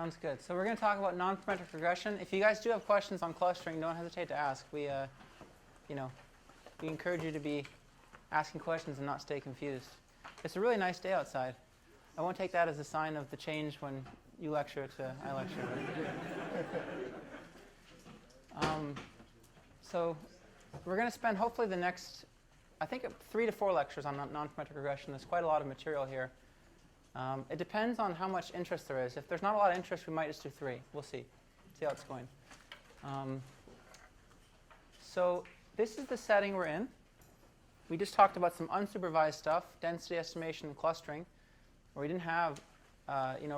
Sounds good. So we're going to talk about nonparametric regression. If you guys do have questions on clustering, don't hesitate to ask. We encourage you to be asking questions and not stay confused. It's a really nice day outside. I won't take that as a sign of the change when you lecture to I lecture. So we're going to spend hopefully the next, I think, 3 to 4 lectures on nonparametric regression. There's quite a lot of material here. It depends on how much interest there is. If there's not a lot of interest, we might just do 3. We'll see. See how it's going. So this is the setting we're in. We just talked about some unsupervised stuff, density estimation and clustering, where we didn't have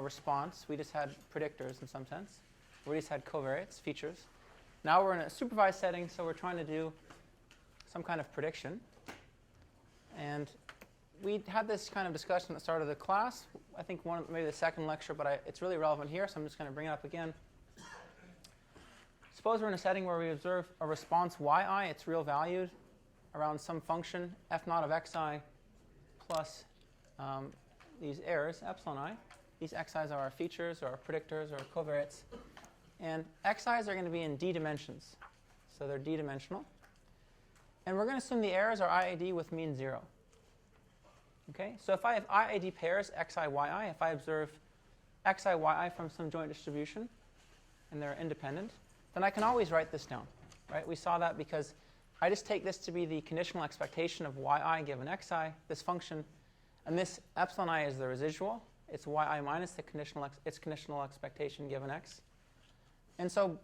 response. We just had predictors in some sense. We just had covariates, features. Now we're in a supervised setting, so we're trying to do some kind of prediction. And we had this kind of discussion at the start of the class. I think maybe the second lecture, but it's really relevant here, so I'm just going to bring it up again. Suppose we're in a setting where we observe a response yi, its real valued, around some function f0 of xi plus these errors, epsilon I. These xi's are our features, or our predictors, or our covariates. And xi's are going to be in d dimensions. So they're d-dimensional. And we're going to assume the errors are IID with mean 0. Okay? So if I have IID pairs xi, yi, if I observe xi, yi from some joint distribution, and they're independent, then I can always write this down. Right? We saw that because I just take this to be the conditional expectation of yi given xi, this function, and this epsilon I is the residual. It's yi minus its conditional expectation given x. And so,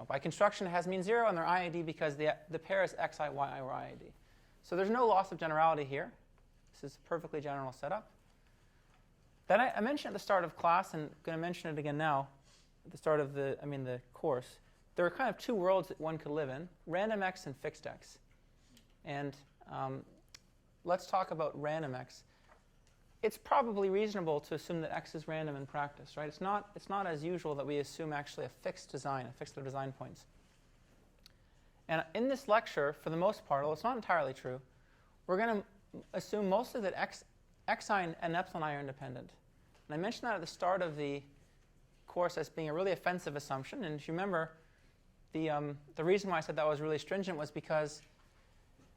by construction, it has mean 0, and they're IID because the pair is xi, yi, or IID. So there's no loss of generality here. This is a perfectly general setup. Then I mentioned at the start of class, and I'm going to mention it again now, at the start of the course, there are kind of 2 worlds that one could live in, random x and fixed x. And let's talk about random x. It's probably reasonable to assume that x is random in practice, right? It's not as usual that we assume actually a fixed design, a fixed design points. And in this lecture, for the most part, although it's not entirely true, we're going to assume mostly that xi and epsilon I are independent. And I mentioned that at the start of the course as being a really offensive assumption. And if you remember, the reason why I said that was really stringent was because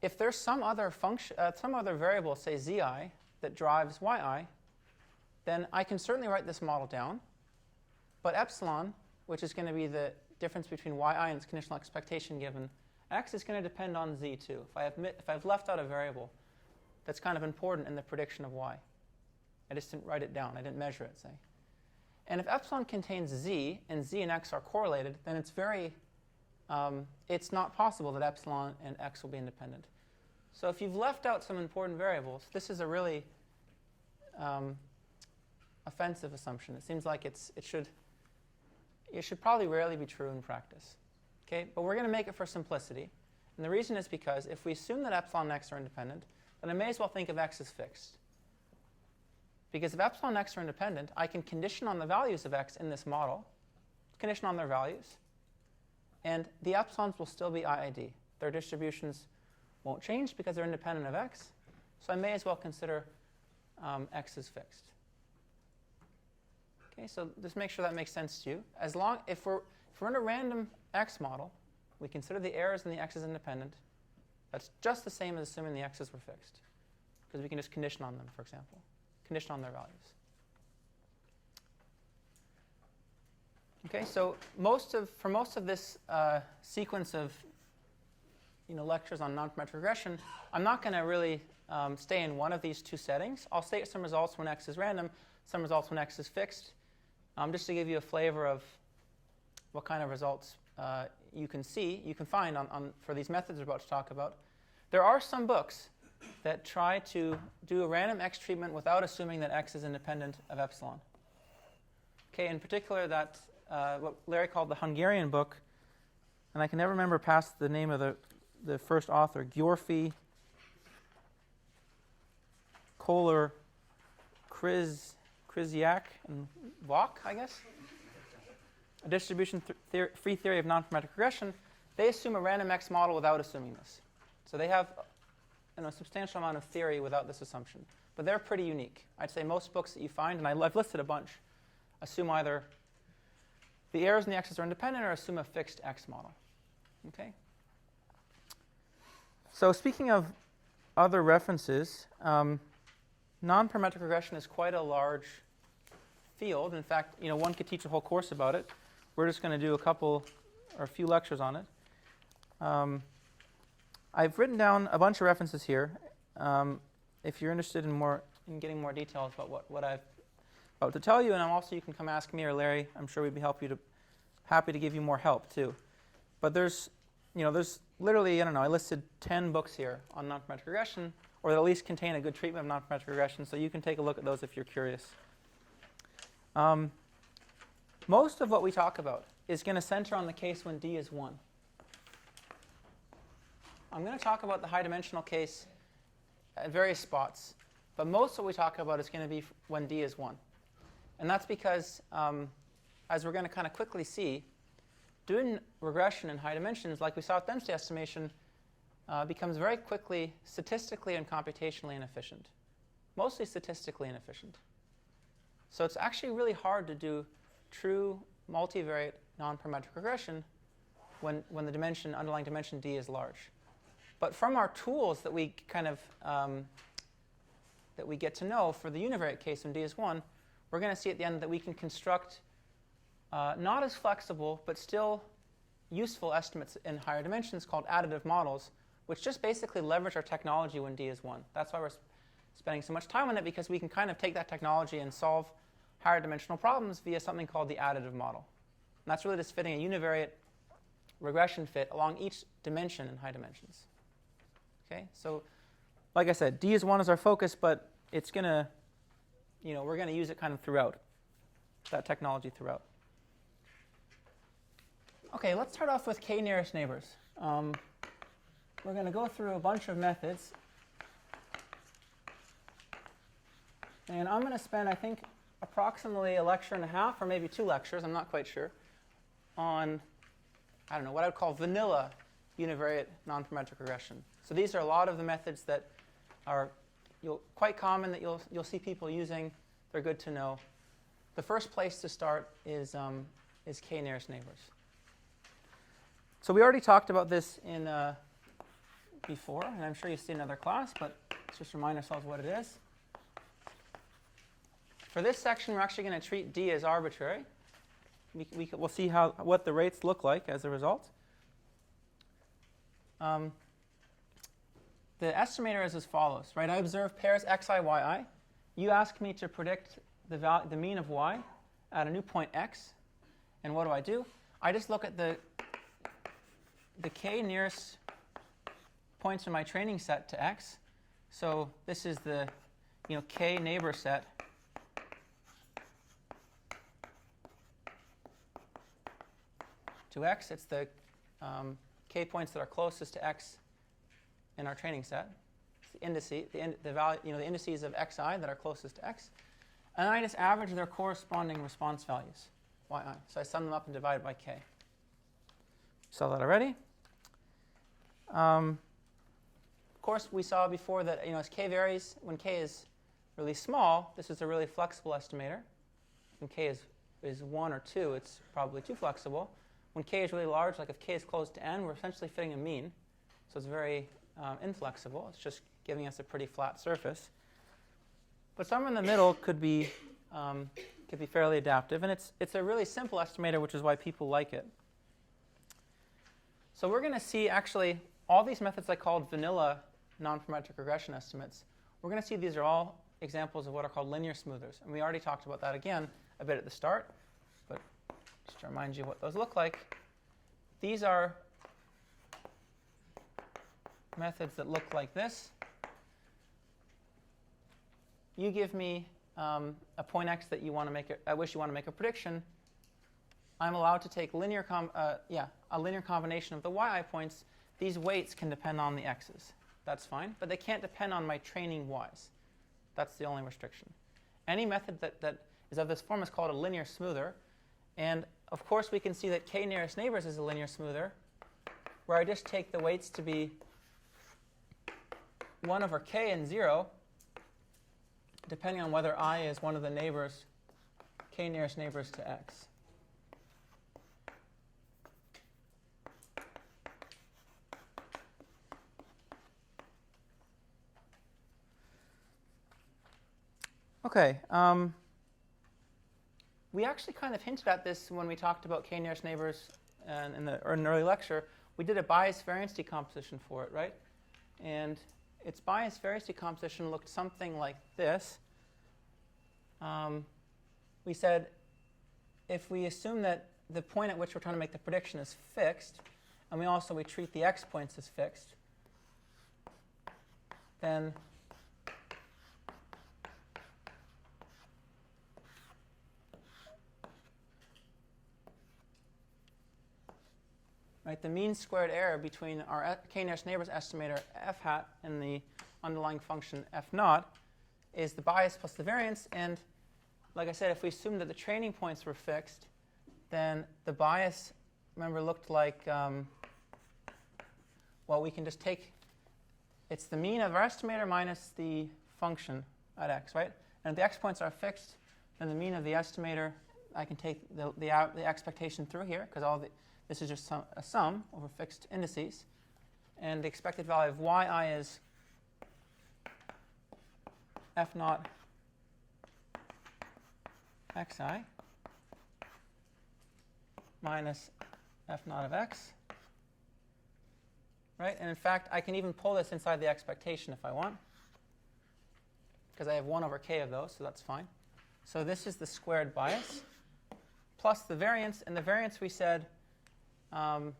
if there's some other function, some other variable, say zi, that drives yi, then I can certainly write this model down. But epsilon, which is going to be the difference between yi and its conditional expectation given x, is going to depend on z too. If I've left out a variable that's kind of important in the prediction of y, I just didn't write it down. I didn't measure it, say. And if epsilon contains z, and z and x are correlated, then it's not possible that epsilon and x will be independent. So if you've left out some important variables, this is a really offensive assumption. It seems like it should probably rarely be true in practice. Okay? But we're going to make it for simplicity. And the reason is because if we assume that epsilon and x are independent, then I may as well think of x as fixed. Because if epsilon and x are independent, I can condition on the values of x in this model, condition on their values, and the epsilons will still be IID. Their distributions won't change because they're independent of x. So I may as well consider x as fixed. Okay, so just make sure that makes sense to you. If we're in a random x model, we consider the errors and the x's independent. That's just the same as assuming the x's were fixed, because we can just condition on them, for example, condition on their values. Okay, so for most of this sequence of lectures on nonparametric regression, I'm not going to really stay in one of these 2 settings. I'll state some results when x is random, some results when x is fixed, just to give you a flavor of what kind of results you can find for these methods we're about to talk about. There are some books that try to do a random x treatment without assuming that x is independent of epsilon. Okay, in particular, that what Larry called the Hungarian book, and I can never remember past the name of the first author, Györfi Kohler Krysiak and Vok, I guess. A distribution free theory of nonparametric regression. They assume a random x model without assuming this. So they have a substantial amount of theory without this assumption. But they're pretty unique. I'd say most books that you find, and I've listed a bunch, assume either the errors in the x's are independent, or assume a fixed x model. Okay. So speaking of other references, nonparametric regression is quite a large field. In fact, one could teach a whole course about it. We're just going to do a couple or a few lectures on it. I've written down a bunch of references here. If you're interested in getting more details about what I've about to tell you, and also you can come ask me or Larry. I'm sure we'd be happy to give you more help too. But there's literally, I listed 10 books here on nonparametric regression, or that at least contain a good treatment of nonparametric regression. So you can take a look at those if you're curious. Most of what we talk about is going to center on the case when d is 1. I'm going to talk about the high dimensional case at various spots, but most of what we talk about is going to be when d is 1. And that's because, as we're going to kind of quickly see, doing regression in high dimensions, like we saw with density estimation, becomes very quickly statistically and computationally inefficient, mostly statistically inefficient. So it's actually really hard to do true multivariate nonparametric regression when the underlying dimension d is large. But from our tools that we kind of that we get to know for the univariate case when d is 1, we're going to see at the end that we can construct not as flexible but still useful estimates in higher dimensions called additive models, which just basically leverage our technology when d is 1. That's why we're spending so much time on it, because we can kind of take that technology and solve higher dimensional problems via something called the additive model. And that's really just fitting a univariate regression fit along each dimension in high dimensions. Okay, so like I said, d is 1 is our focus, but it's going to, we're going to use it kind of throughout, that technology throughout. Okay, let's start off with k nearest neighbors. We're going to go through a bunch of methods. And I'm going to spend, I think, approximately a lecture and a half, or maybe 2 lectures, I'm not quite sure, on, what I would call vanilla univariate nonparametric regression. So these are a lot of the methods that are quite common that you'll see people using. They're good to know. The first place to start is k nearest neighbors. So we already talked about this in before, and I'm sure you've seen another class, but let's just remind ourselves what it is. For this section, we're actually going to treat d as arbitrary. We'll see what the rates look like as a result. The estimator is as follows, right? I observe pairs xi, yi. You ask me to predict the mean of y at a new point x. And what do? I just look at the k nearest points in my training set to x. So this is the k neighbor set to x. It's the k points that are closest to x in our training set. It's the indices of xi that are closest to x. And I just average their corresponding response values, yi. So I sum them up and divide by k. Saw that already. Of course, we saw before that as k varies, when k is really small, this is a really flexible estimator. When k is 1 or 2, it's probably too flexible. When k is really large, like if k is close to n, we're essentially fitting a mean. So it's very inflexible. It's just giving us a pretty flat surface. But somewhere in the middle could be fairly adaptive. And it's a really simple estimator, which is why people like it. So we're going to see actually all these methods I called vanilla nonparametric regression estimates. We're going to see these are all examples of what are called linear smoothers. And we already talked about that again a bit at the start. But just to remind you what those look like, these are methods that look like this. You give me a point x that you want to make at which you want to make a prediction. I'm allowed to take a linear combination of the yi points. These weights can depend on the x's. That's fine, but they can't depend on my training y's. That's the only restriction. Any method that is of this form is called a linear smoother. And of course, we can see that k nearest neighbors is a linear smoother, where I just take the weights to be 1 over k and 0, depending on whether I is one of the neighbors, k nearest neighbors to x. Okay. We actually kind of hinted at this when we talked about k-nearest neighbors in an early lecture. We did a bias-variance decomposition for it, right? And its bias-variance decomposition looked something like this. We said if we assume that the point at which we're trying to make the prediction is fixed, and we treat the x points as fixed, then the mean squared error between our k-nearest neighbors estimator f hat and the underlying function f naught is the bias plus the variance. And like I said, if we assume that the training points were fixed, then the bias, remember, looked like, well, we can just take, it's the mean of our estimator minus the function at x, right? And if the x points are fixed, then the mean of the estimator, I can take the expectation through here, because this is just a sum over fixed indices. And the expected value of yi is f naught xi minus f naught of x. Right? And in fact, I can even pull this inside the expectation if I want, because I have 1 over k of those, so that's fine. So this is the squared bias plus the variance. And the variance, we said, again,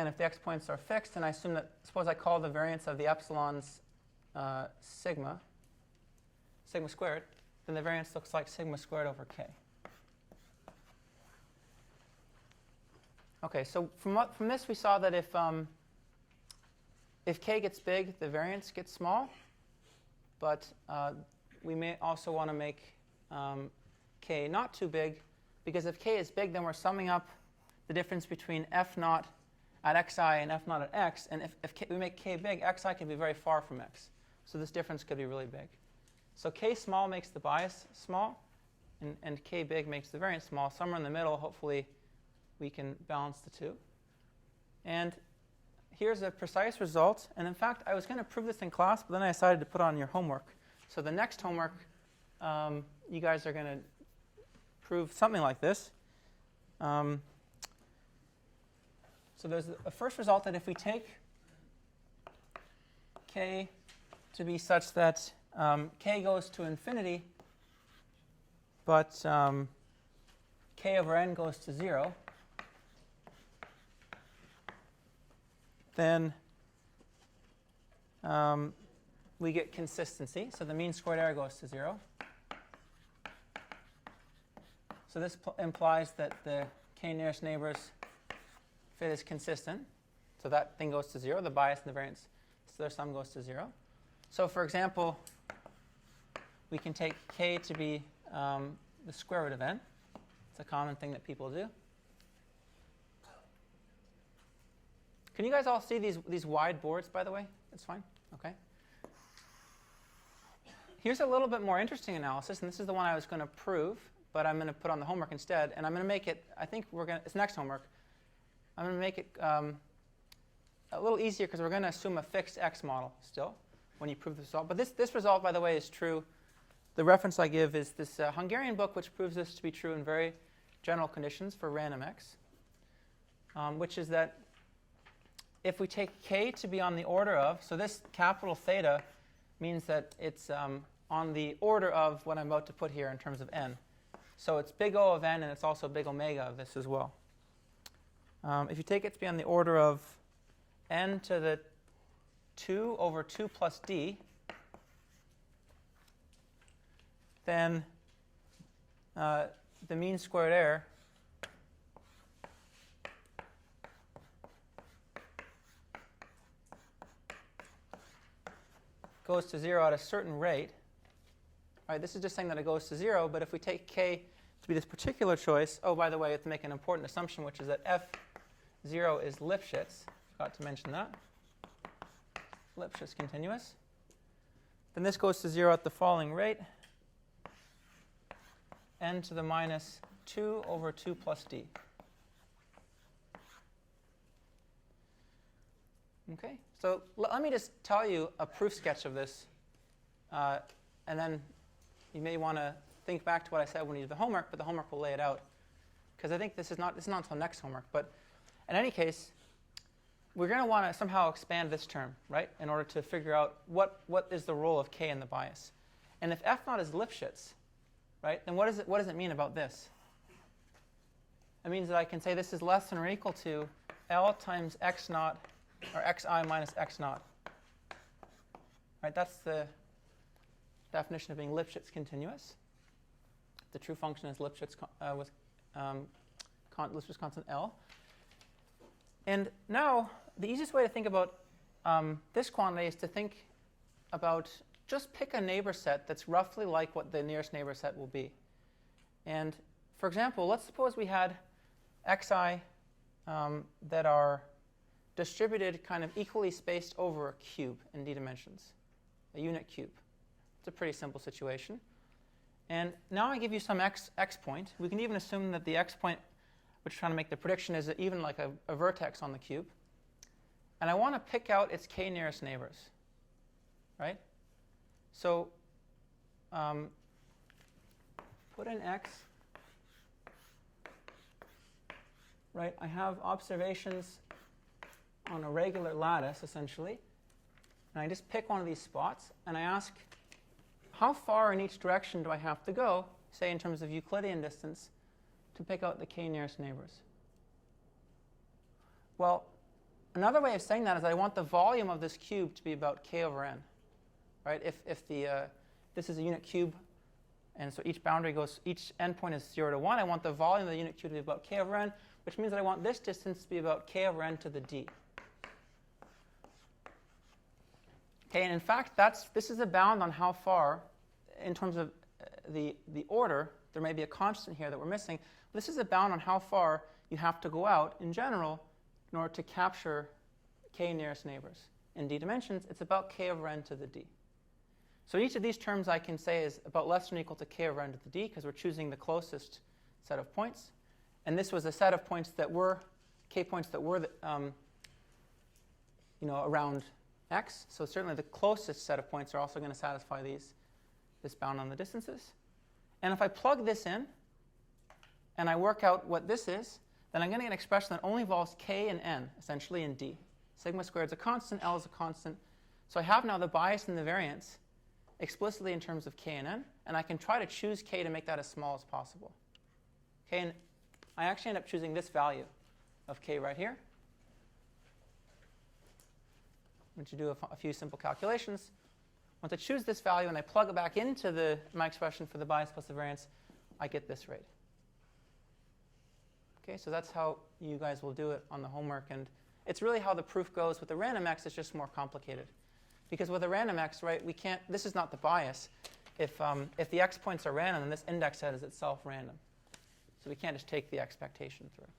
if the x points are fixed, and I assume that, suppose I call the variance of the epsilons sigma squared, then the variance looks like sigma squared over k. Okay, so from this we saw that if k gets big, the variance gets small, but we may also want to make k not too big, because if k is big, then we're summing up the difference between f naught at xi and f naught at x, and if we make k big, xi can be very far from x, so this difference could be really big. So k small makes the bias small, and k big makes the variance small. Somewhere in the middle, hopefully, we can balance the two. And here's a precise result. And in fact, I was going to prove this in class, but then I decided to put on your homework. So the next homework, you guys are going to prove something like this. So there's a first result that if we take k to be such that k goes to infinity, but k over n goes to 0, then we get consistency. So the mean squared error goes to 0. So this implies that the k nearest neighbors fit is consistent. So that thing goes to 0. The bias and the variance, so their sum goes to 0. So for example, we can take k to be the square root of n. It's a common thing that people do. Can you guys all see these wide boards, by the way? That's fine? Okay. Here's a little bit more interesting analysis, and this is the one I was going to prove, but I'm going to put on the homework instead. And I'm going to make it, I think it's next homework. I'm going to make it a little easier because we're going to assume a fixed x model still when you prove this result. But this result, by the way, is true. The reference I give is this Hungarian book, which proves this to be true in very general conditions for random x, which is that if we take k to be on the order of, so this capital theta means that it's on the order of what I'm about to put here in terms of n. So it's big O of n, and it's also big omega of this as well. If you take it to be on the order of n to the 2 over 2 plus d, then the mean squared error goes to 0 at a certain rate. All right, this is just saying that it goes to 0, but if we take k to be this particular choice, oh, by the way, we have to make an important assumption, which is that f0 is Lipschitz. Forgot to mention that. Lipschitz continuous. Then this goes to 0 at the following rate, n to the minus 2 over 2 plus d. Okay, so let me just tell you a proof sketch of this and then you may want to think back to what I said when you do the homework, but the homework will lay it out. Because I think this is not until next homework. But in any case, we're going to want to somehow expand this term, right, in order to figure out what is the role of k in the bias. And if f0 is Lipschitz, right, then what does it mean about this? It means that I can say this is less than or equal to L times x0, or xi minus x0. Right, that's the definition of being Lipschitz continuous. The true function is Lipschitz with Lipschitz constant L. And now, the easiest way to think about this quantity is to think about just pick a neighbor set that's roughly like what the nearest neighbor set will be. And for example, let's suppose we had xi that are distributed kind of equally spaced over a cube in d dimensions, a unit cube. It's a pretty simple situation. And now I give you some x point. We can even assume that the x point, which we're trying to make the prediction, is even like a vertex on the cube. And I want to pick out its k nearest neighbors, right? So put in x. Right, I have observations on a regular lattice, essentially. And I just pick one of these spots, and I ask, how far in each direction do I have to go, say in terms of Euclidean distance, to pick out the k nearest neighbors? Well, another way of saying that is I want the volume of this cube to be about k over n. Right? If this is a unit cube, and so each endpoint is 0 to 1, I want the volume of the unit cube to be about k over n, which means that I want this distance to be about k over n to the d. Okay, and in fact, this is a bound on how far, in terms of the order. There may be a constant here that we're missing. This is a bound on how far you have to go out, in general, in order to capture k nearest neighbors. In d dimensions, it's about k over n to the d. So each of these terms I can say is about less than or equal to k over n to the d, because we're choosing the closest set of points. And this was a set of points that were k points that were around x. So certainly the closest set of points are also going to satisfy this bound on the distances. And if I plug this in and I work out what this is, then I'm going to get an expression that only involves k and n, essentially in d. Sigma squared is a constant, L is a constant. So I have now the bias and the variance explicitly in terms of k and n, and I can try to choose k to make that as small as possible. Okay, and I actually end up choosing this value of k right here. Once you do a few simple calculations, once I choose this value and I plug it back into my expression for the bias plus the variance, I get this rate. Okay, so that's how you guys will do it on the homework. And it's really how the proof goes. With the random x, it's just more complicated. Because with a random x, right, we can't, this is not the bias. If the x points are random, then this index set is itself random. So we can't just take the expectation through.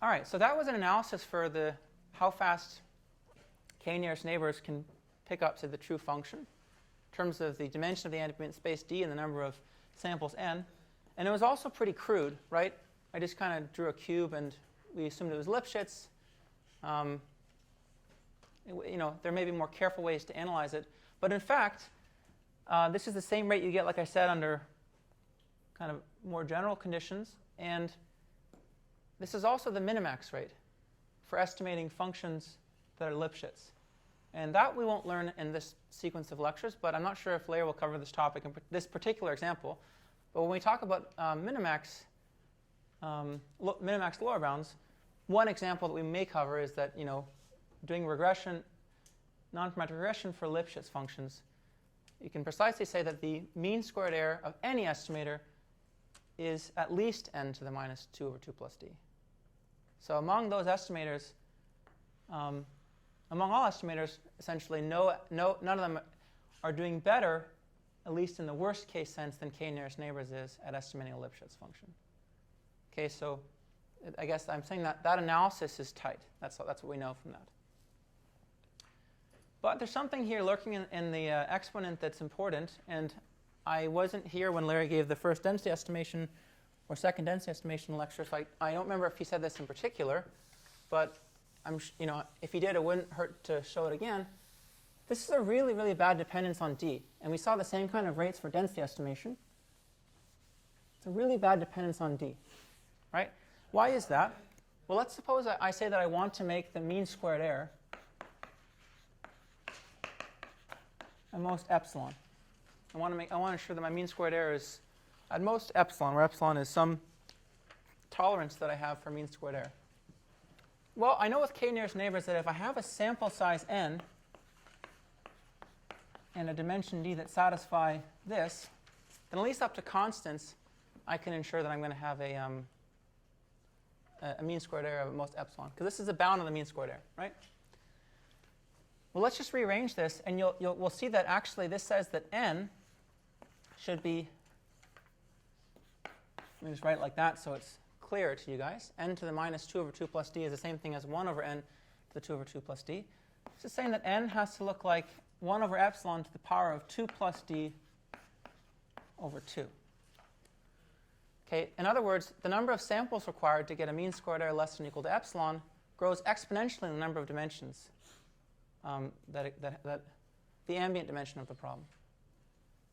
All right, so that was an analysis for how fast k nearest neighbors can pick up to the true function in terms of the dimension of the ambient space d and the number of samples n. And it was also pretty crude, right? I just kind of drew a cube, and we assumed it was Lipschitz. There may be more careful ways to analyze it. But in fact, this is the same rate you get, like I said, under kind of more general conditions. And this is also the minimax rate for estimating functions that are Lipschitz. And that we won't learn in this sequence of lectures, but I'm not sure if Larry will cover this topic in this particular example. But when we talk about minimax lower bounds, one example that we may cover is that, doing regression, nonparametric regression for Lipschitz functions, you can precisely say that the mean squared error of any estimator is at least n to the minus 2 over 2 plus d. So among those estimators, among all estimators, essentially none of them are doing better, at least in the worst case sense, than k nearest neighbors is at estimating a Lipschitz function. Okay, so I guess I'm saying that analysis is tight. That's what we know from that. But there's something here lurking in the exponent that's important. And I wasn't here when Larry gave the first density estimation or second density estimation lecture, so I don't remember if he said this in particular. But if he did, it wouldn't hurt to show it again. This is a really, really bad dependence on D. And we saw the same kind of rates for density estimation. It's a really bad dependence on D, right? Why is that? Well, let's suppose I say that I want to make the mean squared error at most epsilon. I want to ensure that my mean squared error is at most epsilon, where epsilon is some tolerance that I have for mean squared error. Well, I know with k nearest neighbors that if I have a sample size n and a dimension d that satisfy this, then at least up to constants, I can ensure that I'm going to have a mean squared error of at most epsilon, because this is a bound on the mean squared error, right? Well, let's just rearrange this, and we'll see that actually this says that n should be, let me just write it like that so it's clear to you guys. N to the minus 2 over 2 plus d is the same thing as 1 over n to the 2 over 2 plus d. It's just saying that n has to look like 1 over epsilon to the power of 2 plus d over 2. Okay, in other words, the number of samples required to get a mean squared error less than or equal to epsilon grows exponentially in the number of dimensions, the ambient dimension of the problem.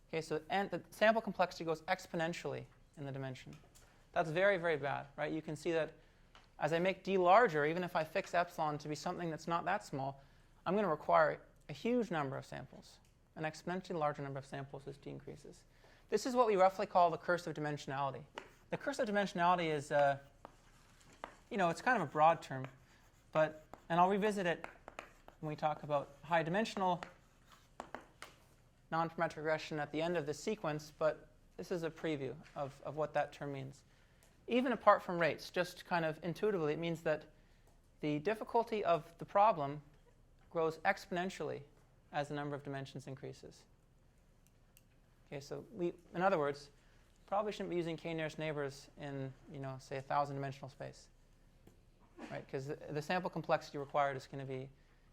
Okay, so the sample complexity goes exponentially in the dimension. That's very, very bad, right? You can see that as I make d larger, even if I fix epsilon to be something that's not that small, I'm going to require a huge number of samples, an exponentially larger number of samples as d increases. This is what we roughly call the curse of dimensionality. The curse of dimensionality is, it's kind of a broad term, and I'll revisit it when we talk about high dimensional nonparametric regression at the end of this sequence, but this is a preview of what that term means. Even apart from rates, just kind of intuitively, it means that the difficulty of the problem grows exponentially as the number of dimensions increases. Okay, so in other words, probably shouldn't be using k nearest neighbors in, say, a 1,000-dimensional space, right? Because the sample complexity required is going to be,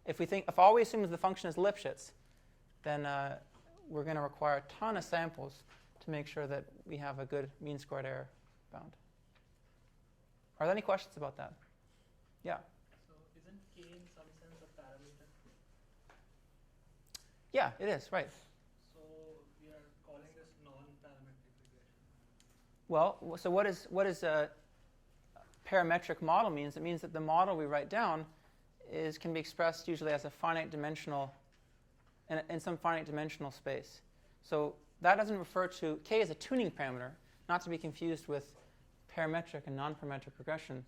if all we assume is the function is Lipschitz, then we're going to require a ton of samples to make sure that we have a good mean squared error bound. Are there any questions about that? Yeah. So isn't k in some sense a parameter? Yeah, it is, right. So we are calling this non-parametric regression. Well, so what is a parametric model means? It means that the model we write down can be expressed usually as a finite dimensional, in some finite dimensional space. So that doesn't refer to, k is a tuning parameter, not to be confused with parametric and non-parametric regression.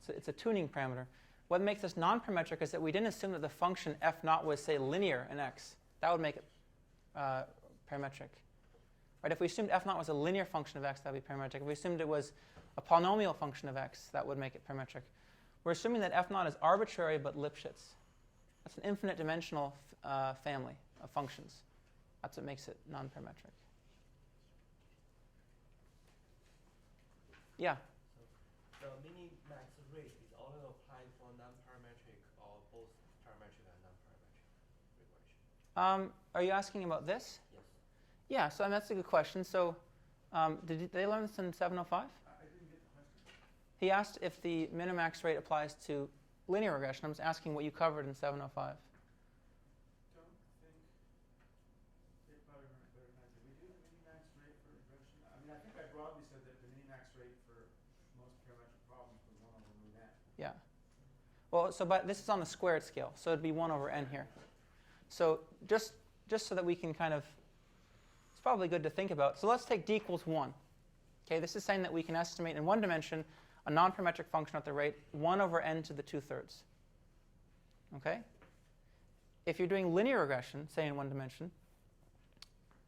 So it's a tuning parameter. What makes this non-parametric is that we didn't assume that the function f naught was, say, linear in x. That would make it parametric. Right? If we assumed f naught was a linear function of x, that would be parametric. If we assumed it was a polynomial function of x, that would make it parametric. We're assuming that f naught is arbitrary but Lipschitz. That's an infinite dimensional family of functions. That's what makes it non-parametric. Yeah? So the minimax rate is only applied for non-parametric or both parametric and non-parametric regression? Are you asking about this? Yes. Yeah, so that's a good question. So did they learn this in 705? I didn't get the question. He asked if the minimax rate applies to linear regression. I'm just asking what you covered in 705. Don't think they probably weren't better than I did. We do the minimax rate for regression. I mean, I think I broadly said that the minimax rate for most parametric problems was 1 over root n. Yeah. Well, but this is on the squared scale, so it'd be 1 over n here. So just so that we can kind of, it's probably good to think about. So let's take d equals 1. Okay, this is saying that we can estimate in one dimension a non-parametric function at the rate 1 over n to the 2/3. Okay? If you're doing linear regression, say in one dimension,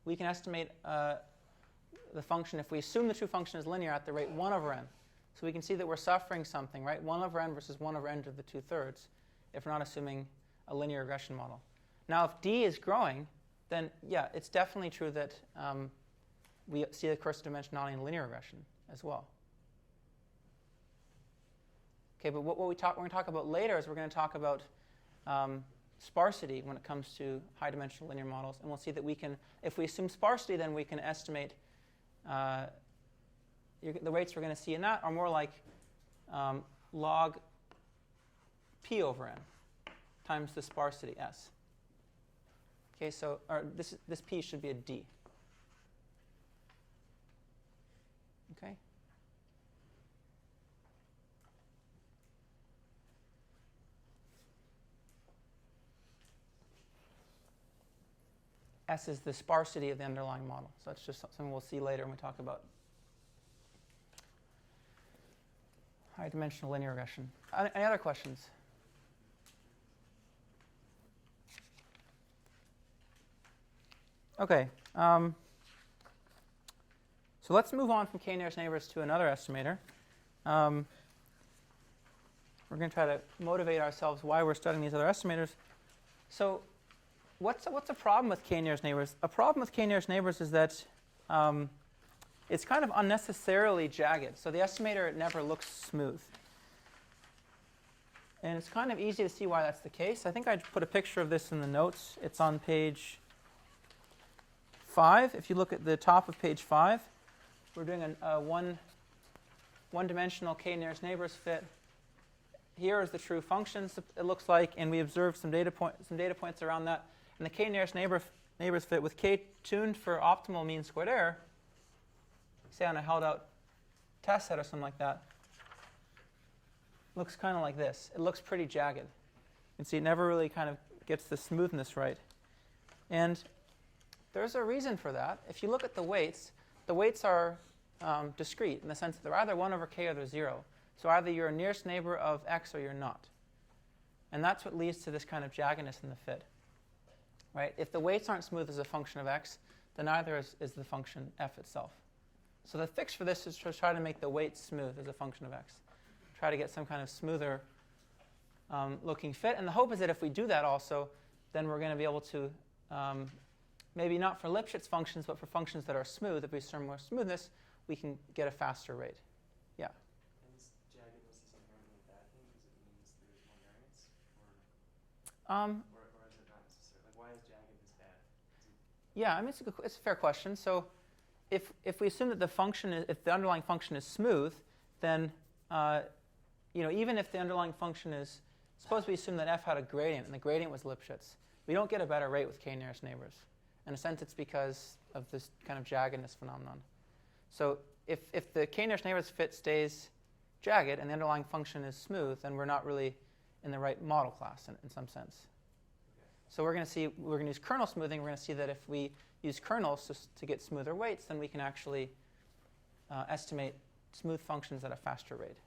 we can estimate the function, if we assume the true function is linear, at the rate 1 over n. So we can see that we're suffering something, right? 1 over n versus 1 over n to the 2/3 if we're not assuming a linear regression model. Now, if d is growing, then yeah, it's definitely true that we see the curse of dimensionality in linear regression as well. Okay, but what we're going to talk about later is we're going to talk about sparsity when it comes to high-dimensional linear models, and we'll see that we can, if we assume sparsity, then we can estimate the rates we're going to see in that are more like log p over n times the sparsity s. Okay, so this P should be a D. Okay. S is the sparsity of the underlying model. So that's just something we'll see later when we talk about high-dimensional linear regression. Any other questions? OK. So let's move on from k-nearest neighbors to another estimator. We're going to try to motivate ourselves why we're studying these other estimators. So what's a problem with k-nearest neighbors? A problem with k-nearest neighbors is that it's kind of unnecessarily jagged. So the estimator never looks smooth. And it's kind of easy to see why that's the case. I think I put a picture of this in the notes. It's on page 5. If you look at the top of page 5, we're doing a one-dimensional k-nearest neighbors fit. Here is the true functions, it looks like, and we observed some data points around that. And the k-nearest neighbors fit with k tuned for optimal mean squared error, say on a held out test set or something like that, looks kind of like this. It looks pretty jagged. You can see it never really kind of gets the smoothness right. And there's a reason for that. If you look at the weights are discrete in the sense that they're either 1 over k or they're 0. So either you're a nearest neighbor of x or you're not. And that's what leads to this kind of jaggedness in the fit. Right? If the weights aren't smooth as a function of x, then neither is the function f itself. So the fix for this is to try to make the weights smooth as a function of x. Try to get some kind of smoother looking fit. And the hope is that if we do that also, then we're going to be able to, maybe not for Lipschitz functions, but for functions that are smooth, if we assume more smoothness, we can get a faster rate. Yeah? And this jaggedness is inherently a bad thing because it means there's more variance? Or is it not necessarily? Like, why is jaggedness bad? Yeah, I mean, it's a fair question. So if we assume that the function if the underlying function is smooth, then even if the underlying function is, suppose we assume that f had a gradient and the gradient was Lipschitz, we don't get a better rate with k-nearest neighbors. In a sense, it's because of this kind of jaggedness phenomenon. So if the k-nearest neighbors fit stays jagged and the underlying function is smooth, then we're not really in the right model class in some sense. So we're going to use kernel smoothing. We're going to see that if we use kernels to get smoother weights, then we can actually estimate smooth functions at a faster rate.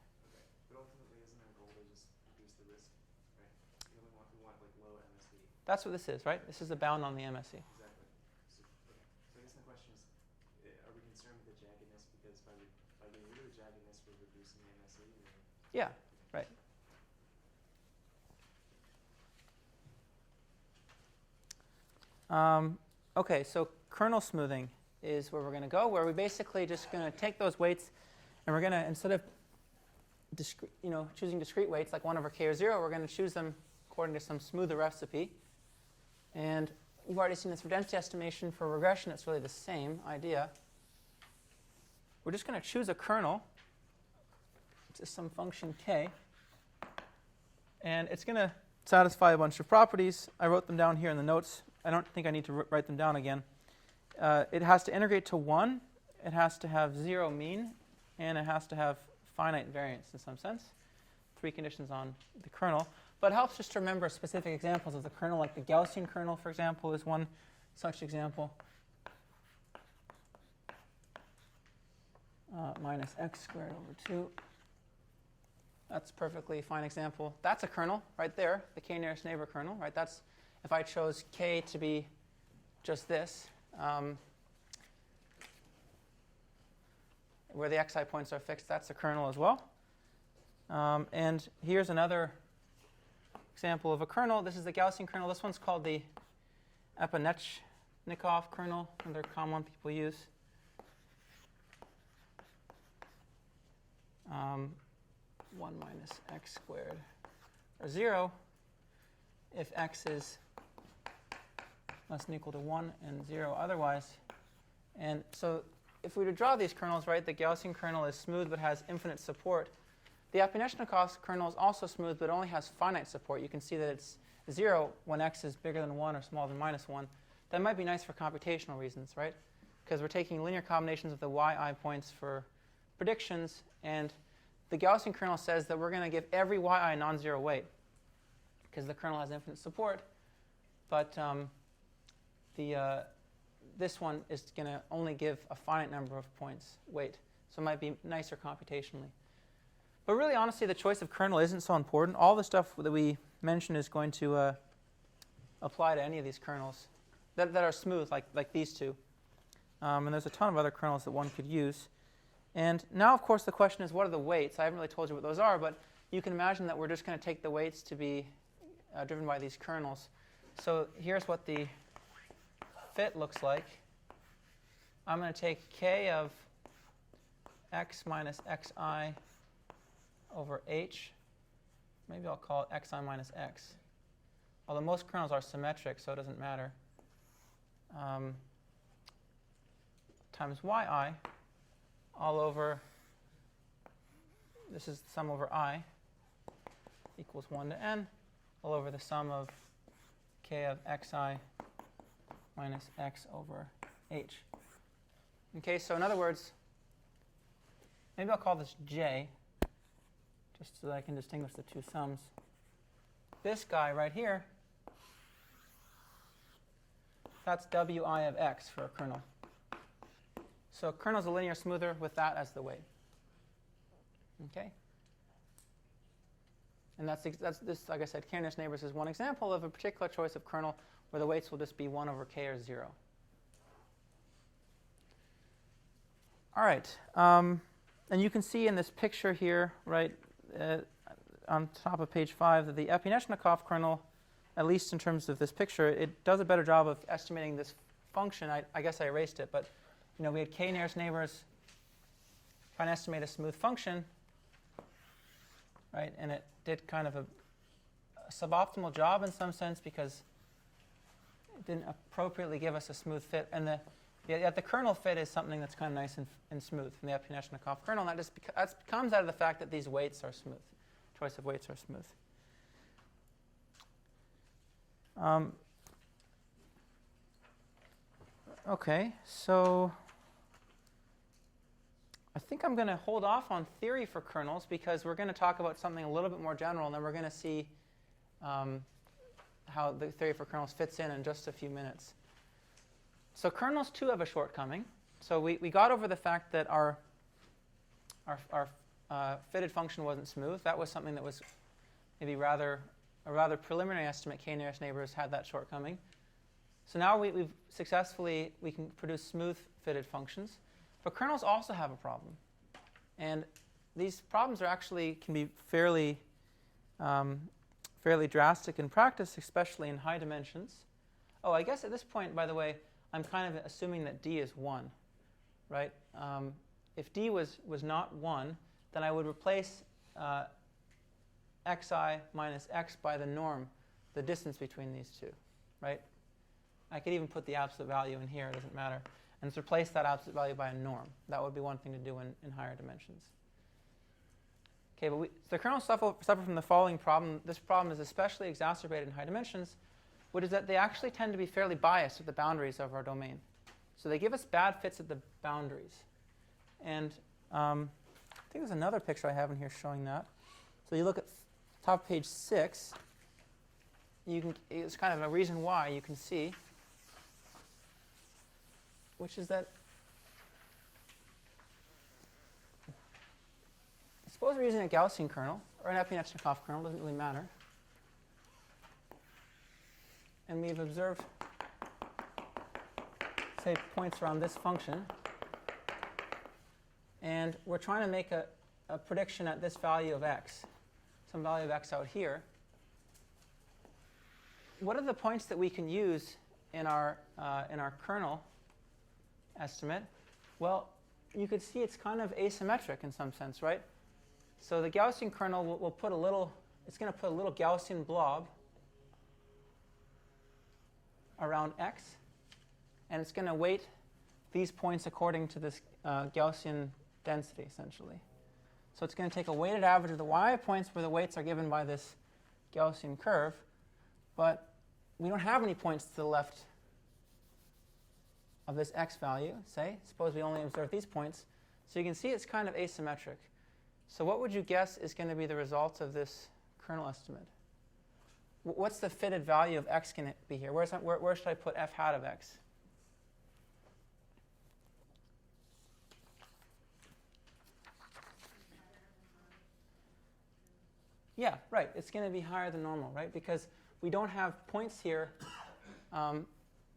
But ultimately, isn't our goal to just reduce the risk, right? We want like low MSE. That's what this is, right? This is the bound on the MSE. Exactly. So I guess the question is, are we concerned with the jaggedness because by getting rid of the jaggedness, we're reducing the MSE? Or? Yeah, right. OK, so kernel smoothing is where we're going to go, where we're basically just going to take those weights, and we're going to, instead of choosing discrete weights like 1 over k or 0, we're going to choose them according to some smoother recipe. And you've already seen this for density estimation. For regression, it's really the same idea. We're just going to choose a kernel, just some function k, and it's going to satisfy a bunch of properties. I wrote them down here in the notes. I don't think I need to write them down again. It has to integrate to 1. It has to have 0 mean. And it has to have finite variance in some sense. 3 conditions on the kernel. But it helps just to remember specific examples of the kernel, like the Gaussian kernel, for example, is one such example. Minus x squared over 2. That's a perfectly fine example. That's a kernel right there, the k-nearest neighbor kernel. Right? That's if I chose k to be just this, where the xi points are fixed, that's a kernel as well. And here's another example of a kernel. This is the Gaussian kernel. This one's called the Asymptotic kernel, another common one people use. 1 minus x squared, or 0, if x is less than or equal to 1 and 0 otherwise. And so if we were to draw these kernels, right, the Gaussian kernel is smooth but has infinite support. The Asymptotic kernel is also smooth but only has finite support. You can see that it's 0 when x is bigger than 1 or smaller than minus 1. that might be nice for computational reasons, right? Because we're taking linear combinations of the yi points for predictions, and the Gaussian kernel says that we're going to give every yi a non-zero weight because the kernel has infinite support, but this one is going to only give a finite number of points weight, so it might be nicer computationally. But really, honestly, the choice of kernel isn't so important. All the stuff that we mentioned is going to apply to any of these kernels that are smooth, like these two. And there's a ton of other kernels that one could use. And now, of course, the question is, what are the weights? I haven't really told you what those are, but you can imagine that we're just going to take the weights to be driven by these kernels. So here's what the fit looks like. I'm going to take k of x minus xi over h. Maybe I'll call it xi minus x. Although most kernels are symmetric, so it doesn't matter. Times yi all over, this is the sum over I, equals 1 to n, all over the sum of k of xi minus x over h. Okay, so in other words, maybe I'll call this j, just so that I can distinguish the two sums. This guy right here, that's wi of x for a kernel. So kernel's a linear smoother with that as the weight. Okay? And that's this, like I said, k-nearest neighbors is one example of a particular choice of kernel where the weights will just be 1 over k or 0. All right. And you can see in this picture here, right, on top of page 5, that the Epyanechnikov kernel, at least in terms of this picture, it does a better job of estimating this function. I guess I erased it, but we had k nearest neighbors trying to estimate a smooth function, right? And it did kind of a suboptimal job in some sense because it didn't appropriately give us a smooth fit. And the kernel fit is something that's kind of nice and smooth from the Epyanechnikov kernel. And that comes out of the fact that these weights are smooth. Choice of weights are smooth. Okay, so I think I'm going to hold off on theory for kernels because we're going to talk about something a little bit more general, and then we're going to see how the theory for kernels fits in just a few minutes. So kernels, too, have a shortcoming. So we got over the fact that our fitted function wasn't smooth. That was something that was maybe a rather preliminary estimate. K nearest neighbors had that shortcoming. So now we can produce smooth fitted functions. But kernels also have a problem. And these problems can be fairly drastic in practice, especially in high dimensions. Oh, I guess at this point, by the way, I'm kind of assuming that d is 1, right? If d was not 1, then I would replace xi minus x by the norm, the distance between these two, right? I could even put the absolute value in here, it doesn't matter. And let's replace that absolute value by a norm. That would be one thing to do in higher dimensions. Okay, but the kernels suffer from the following problem. This problem is especially exacerbated in high dimensions, which is that they actually tend to be fairly biased at the boundaries of our domain. So they give us bad fits at the boundaries. And I think there's another picture I have in here showing that. So you look at top of page 6. It's kind of a reason why you can see, which is that suppose we're using a Gaussian kernel or an Epyanechnikov kernel, doesn't really matter. And we've observed, say, points around this function. And we're trying to make a prediction at this value of x, some value of x out here. What are the points that we can use in our kernel estimate? Well, you could see it's kind of asymmetric in some sense, right? So the Gaussian kernel will put it's going to put a little Gaussian blob around x, and it's going to weight these points according to this Gaussian density, essentially. So it's going to take a weighted average of the y points where the weights are given by this Gaussian curve, but we don't have any points to the left of this x value, say. Suppose we only observe these points. So you can see it's kind of asymmetric. So what would you guess is going to be the result of this kernel estimate? What's the fitted value of x going to be here? Where should I put f hat of x? Yeah, right. It's going to be higher than normal, right? Because we don't have points here.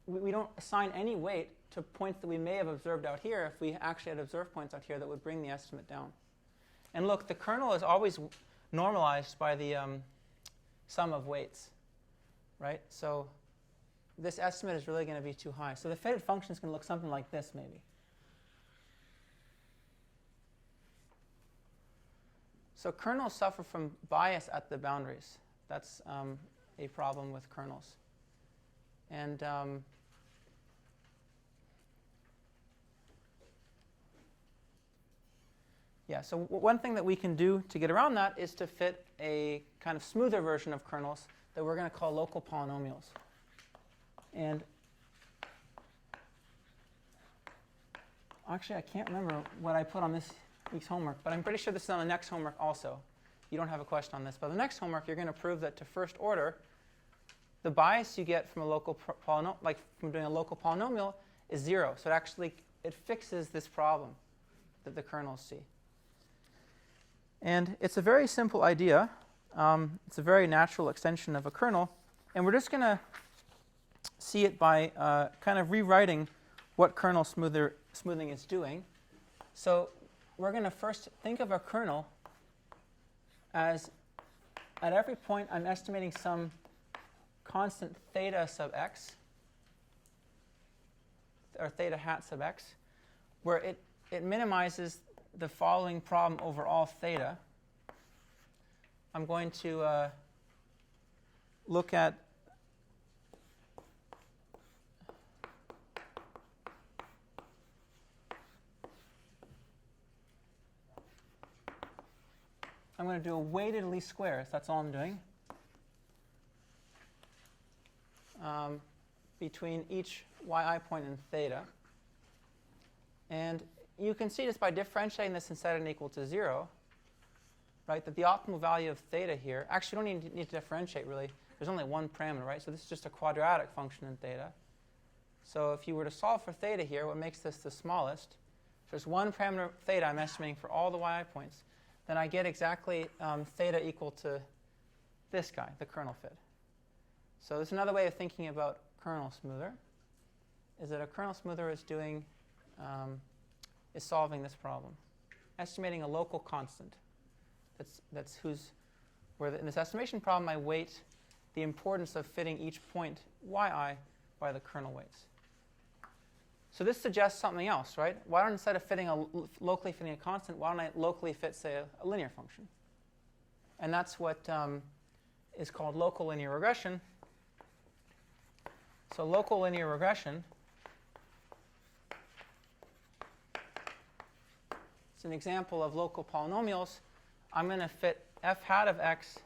We don't assign any weight to points that we may have observed out here if we actually had observed points out here that would bring the estimate down. And look, the kernel is always normalized by the sum of weights, right? So this estimate is really going to be too high. So the fitted function is going to look something like this, maybe. So kernels suffer from bias at the boundaries. That's a problem with kernels. And yeah, so one thing that we can do to get around that is to fit a kind of smoother version of kernels that we're going to call local polynomials. And actually, I can't remember what I put on this week's homework, but I'm pretty sure this is on the next homework also. You don't have a question on this, but the next homework you're going to prove that to first order, the bias you get from a local polynomial, like from doing a local polynomial, is 0. So it fixes this problem that the kernels see. And it's a very simple idea. It's a very natural extension of a kernel, and we're just going to see it by kind of rewriting what kernel smoothing is doing. So we're going to first think of a kernel as at every point I'm estimating some constant theta sub x, or theta hat sub x, where it minimizes the following problem over all theta. I'm going to look at I'm going to do a weighted least squares. That's all I'm doing. Between each yi point and theta. And you can see just by differentiating this and setting it equal to 0, right, that the optimal value of theta here, actually you don't need to differentiate really. There's only one parameter, right? So this is just a quadratic function in theta. So if you were to solve for theta here, what makes this the smallest, there's one parameter theta I'm estimating for all the yi points, then I get exactly theta equal to this guy, the kernel fit. So there's another way of thinking about kernel smoother, is that a kernel smoother is doing is solving this problem, estimating a local constant. That's where in this estimation problem I weight the importance of fitting each point yi by the kernel weights. So this suggests something else, right? Why don't, instead of locally fitting a constant, why don't I locally fit, say, a linear function? And that's what is called local linear regression. So local linear regression, it's an example of local polynomials. I'm going to fit f hat of x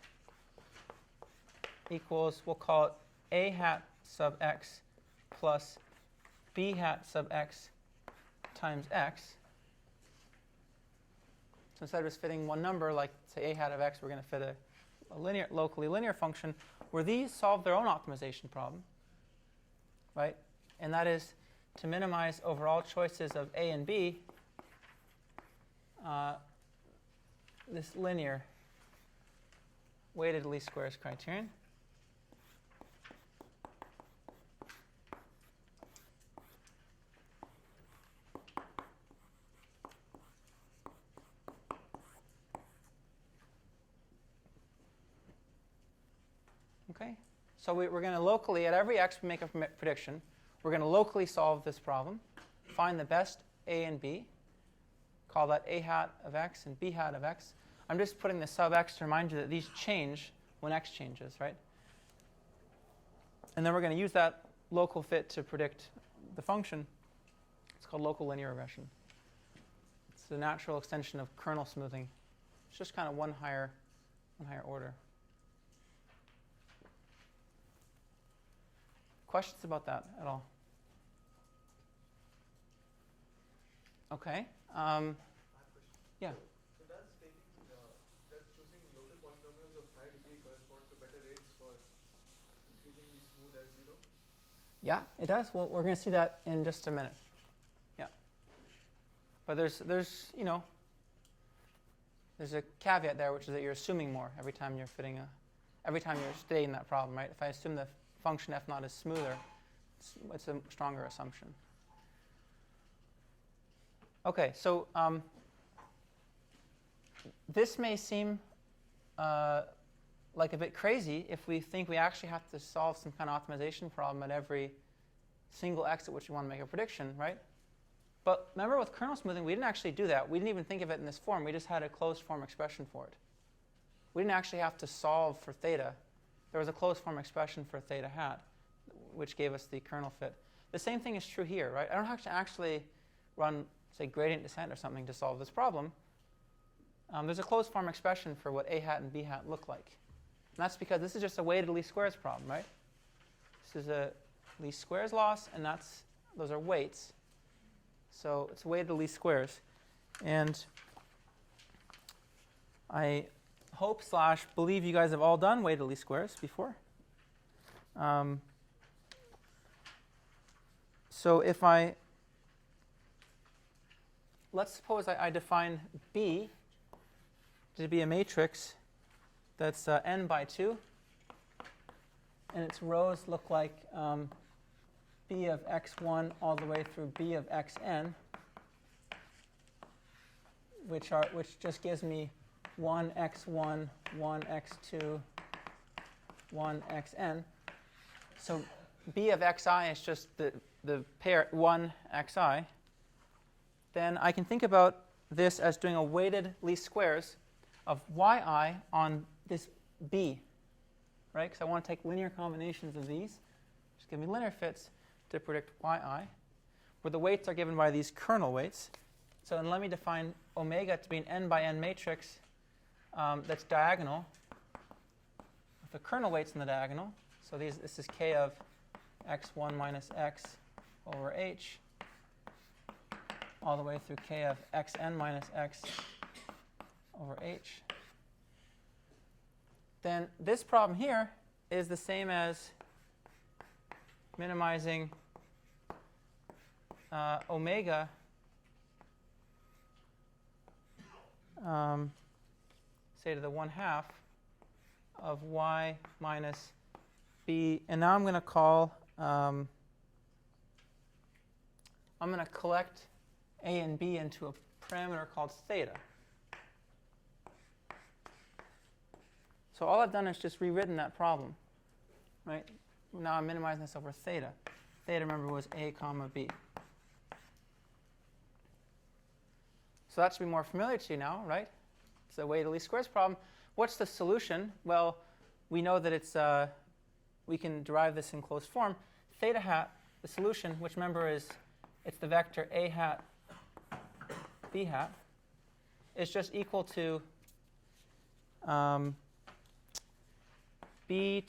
equals, we'll call it a hat sub x plus b hat sub x times x. So instead of just fitting one number, like say a hat of x, we're going to fit a locally linear function where these solve their own optimization problem, right? And that is to minimize overall choices of a and b, this linear weighted least squares criterion. Okay, so we're going to locally, at every x we make a prediction, we're going to locally solve this problem, find the best a and b, call that a hat of x and b hat of x. I'm just putting the sub x to remind you that these change when x changes, right? And then we're going to use that local fit to predict the function. It's called local linear regression. It's a natural extension of kernel smoothing. It's just kind of one higher order. Questions about that at all? Okay. I have a question. Yeah. So does choosing local polynomials of high degree correspond to better rates for increasing the smooth S0? Yeah, it does. Well, we're going to see that in just a minute. Yeah. But there's there's a caveat there, which is that you're assuming more every time you're stating that problem, right? If I assume the function f naught is smoother, it's a stronger assumption. Okay, so this may seem like a bit crazy if we think we actually have to solve some kind of optimization problem at every single x at which we want to make a prediction, right? But remember with kernel smoothing, we didn't actually do that. We didn't even think of it in this form. We just had a closed form expression for it. We didn't actually have to solve for theta. There was a closed form expression for theta hat, which gave us the kernel fit. The same thing is true here, right? I don't have to actually run, say, gradient descent or something to solve this problem. There's a closed form expression for what a hat and b hat look like. And that's because this is just a weighted least squares problem, right? This is a least squares loss, and those are weights. So it's weighted least squares. And I hope / believe you guys have all done weighted least squares before. So if let's suppose I define B to be a matrix that's n by 2, and its rows look like B of x1 all the way through B of xn, which just gives me 1x1, 1x2, 1xn. So B of xi is just the pair 1xi. Then I can think about this as doing a weighted least squares of yi on this B, right? Because I want to take linear combinations of these. Just give me linear fits to predict yi, where the weights are given by these kernel weights. So and let me define omega to be an n by n matrix that's diagonal with the kernel weights in the diagonal. So this is k of x1 minus x over h all the way through k of xn minus x over h. Then this problem here is the same as minimizing omega say to the 1/2 of y minus b. And now I'm going to call, I'm going to collect a and b into a parameter called theta. So all I've done is just rewritten that problem, right? Now I'm minimizing this over theta. Theta, remember, was a comma b. So that should be more familiar to you now, right? It's a weighted least squares problem. What's the solution? Well, we know that it's we can derive this in closed form. Theta hat, the solution, which remember is it's the vector a hat b hat, is just equal to b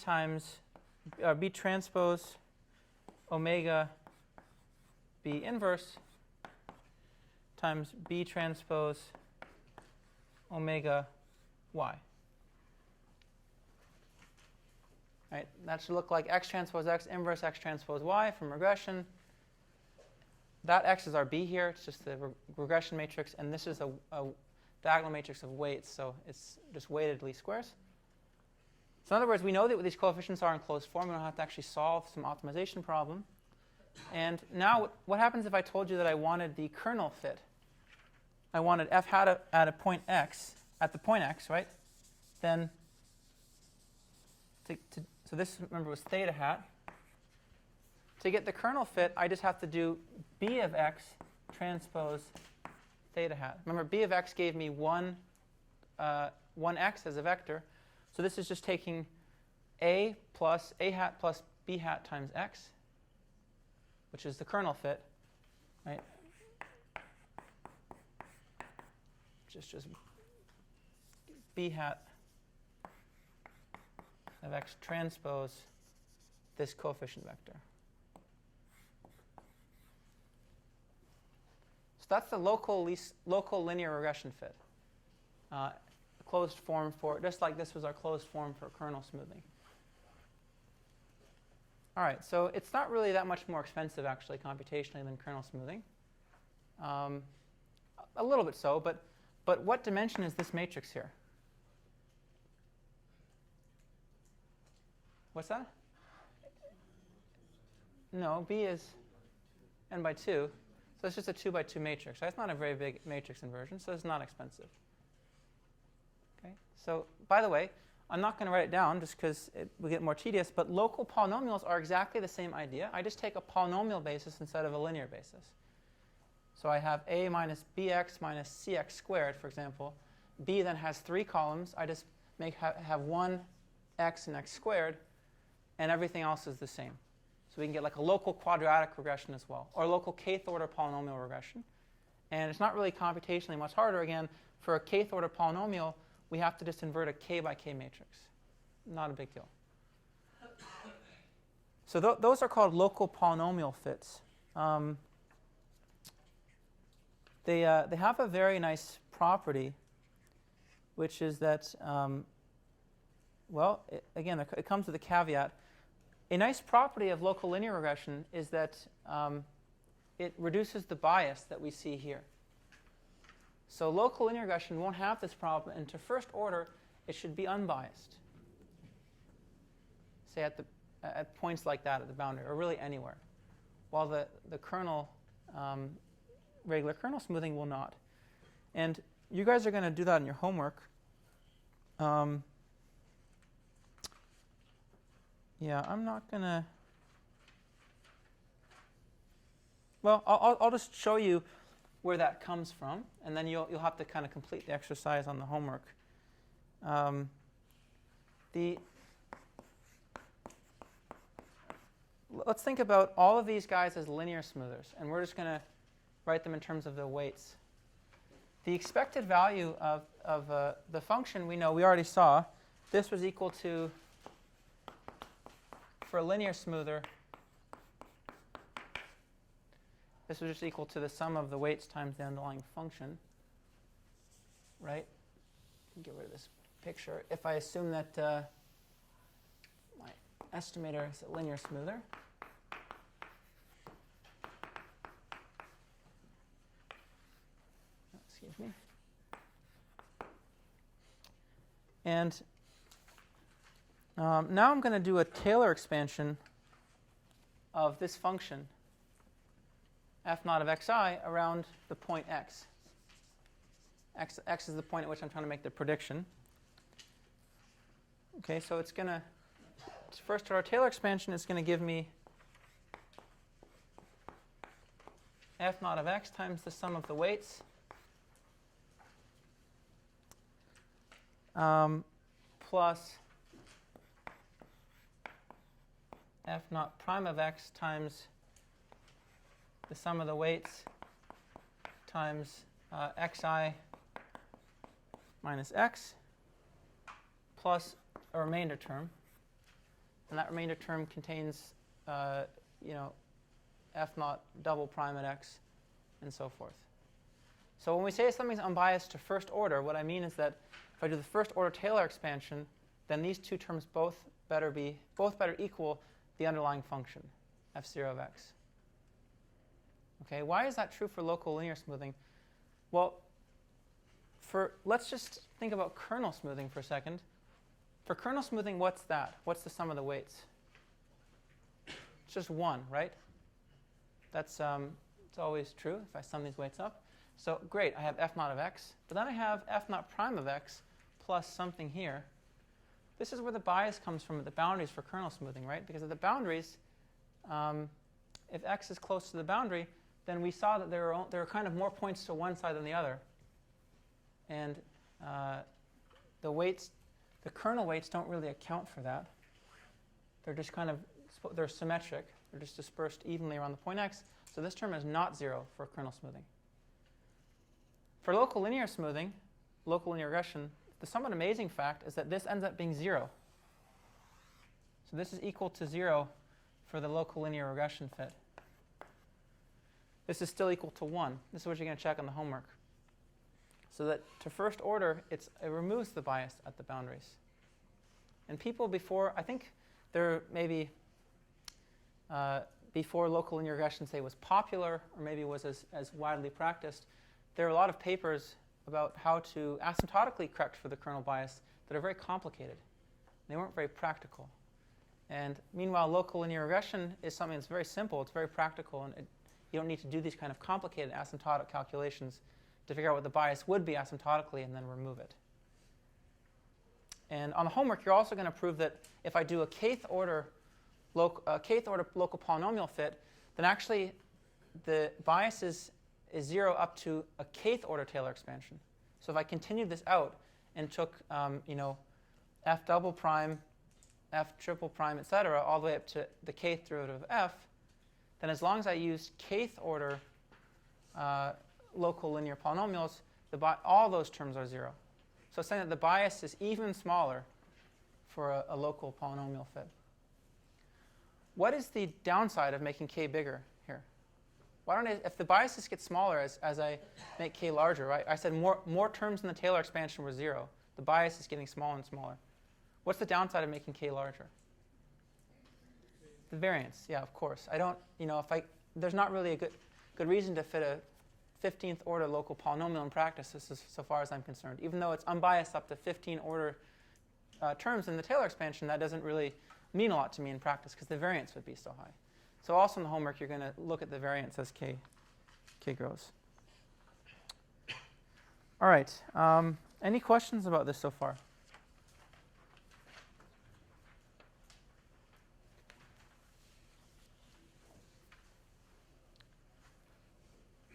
transpose omega b inverse times b transpose omega y. Right? That should look like x transpose x inverse x transpose y from regression. That x is our b here. It's just the regression matrix. And this is a diagonal matrix of weights. So it's just weighted least squares. So in other words, we know that these coefficients are in closed form. We don't have to actually solve some optimization problem. And now what happens if I told you that I wanted the kernel fit? I wanted f hat at a point x, at the point x, right? Then, so this, remember, was theta hat. To get the kernel fit, I just have to do b of x transpose theta hat. Remember, b of x gave me 1x as a vector. So this is just taking a hat plus b hat times x, which is the kernel fit, right? Just b hat of x transpose this coefficient vector. So that's the local linear regression fit. Closed form for, just like this was our closed form for kernel smoothing. All right, so it's not really that much more expensive, actually, computationally than kernel smoothing. A little bit so, but what dimension is this matrix here? What's that? No, B is n by 2. So it's just a 2 by 2 matrix. Right? It's not a very big matrix inversion, so it's not expensive. Okay. So by the way, I'm not going to write it down just because it will get more tedious, but local polynomials are exactly the same idea. I just take a polynomial basis instead of a linear basis. So I have a minus bx minus cx squared, for example. B then has 3 columns. I just have one x and x squared, and everything else is the same. So we can get like a local quadratic regression as well, or a local kth order polynomial regression. And it's not really computationally much harder. Again, for a kth order polynomial, we have to just invert a k by k matrix. Not a big deal. So those are called local polynomial fits. They have a very nice property, which is that, well, again, it comes with a caveat. A nice property of local linear regression is that it reduces the bias that we see here. So local linear regression won't have this problem, and to first order, it should be unbiased. Say at points like that at the boundary, or really anywhere, while the kernel, regular kernel smoothing will not. And you guys are going to do that in your homework. Yeah, I'm not going to... Well, I'll just show you where that comes from, and then you'll have to kind of complete the exercise on the homework. Let's think about all of these guys as linear smoothers, and we're just going to write them in terms of the weights. The expected value of the function we already saw. This was equal to, for a linear smoother, this was just equal to the sum of the weights times the underlying function, right? Get rid of this picture. If I assume that my estimator is a linear smoother, excuse me, and now I'm going to do a Taylor expansion of this function f naught of xi around the point x. X is the point at which I'm trying to make the prediction. Okay, so it's going to, first our Taylor expansion is going to give me f naught of x times the sum of the weights plus f naught prime of x times the sum of the weights times xi minus x plus a remainder term. And that remainder term contains, f naught double prime at x and so forth. So when we say something's unbiased to first order, what I mean is that if I do the first order Taylor expansion, then these two terms both better equal the underlying function, f0 of x. Okay, why is that true for local linear smoothing? Well, let's just think about kernel smoothing for a second. For kernel smoothing, what's that? What's the sum of the weights? It's just 1, right? That's it's always true if I sum these weights up. So great, I have f naught of x, but then I have f naught prime of x plus something here. This is where the bias comes from at the boundaries for kernel smoothing, right? Because at the boundaries, if x is close to the boundary, then we saw that there are kind of more points to one side than the other. And the kernel weights don't really account for that. They're just they're symmetric. They're just dispersed evenly around the point x. So this term is not 0 for kernel smoothing. For local linear smoothing, local linear regression, the somewhat amazing fact is that this ends up being 0. So this is equal to 0 for the local linear regression fit. this is still equal to 1. This is what you're going to check on the homework. So that to first order, it removes the bias at the boundaries. And people before, I think there maybe before local linear regression, say, was popular or maybe was as widely practiced, there are a lot of papers about how to asymptotically correct for the kernel bias that are very complicated. They weren't very practical. And meanwhile, local linear regression is something that's very simple. It's very practical, and you don't need to do these kind of complicated asymptotic calculations to figure out what the bias would be asymptotically and then remove it. And on the homework, you're also going to prove that if I do a kth order local polynomial fit, then actually the bias is 0 up to a kth order Taylor expansion. So if I continued this out and took f double prime, f triple prime, etc., all the way up to the kth derivative of f, then as long as I use kth order local linear polynomials, all those terms are 0. So it's saying that the bias is even smaller for a local polynomial fit. What is the downside of making k bigger here? Why don't if the biases get smaller as I make k larger, right? I said more terms in the Taylor expansion were 0. The bias is getting smaller and smaller. What's the downside of making k larger? The variance, yeah, of course. I don't, there's not really a good reason to fit a 15th order local polynomial in practice, so far as I'm concerned. Even though it's unbiased up to 15 order terms in the Taylor expansion, that doesn't really mean a lot to me in practice because the variance would be so high. So also in the homework, you're going to look at the variance as k grows. All right. Any questions about this so far?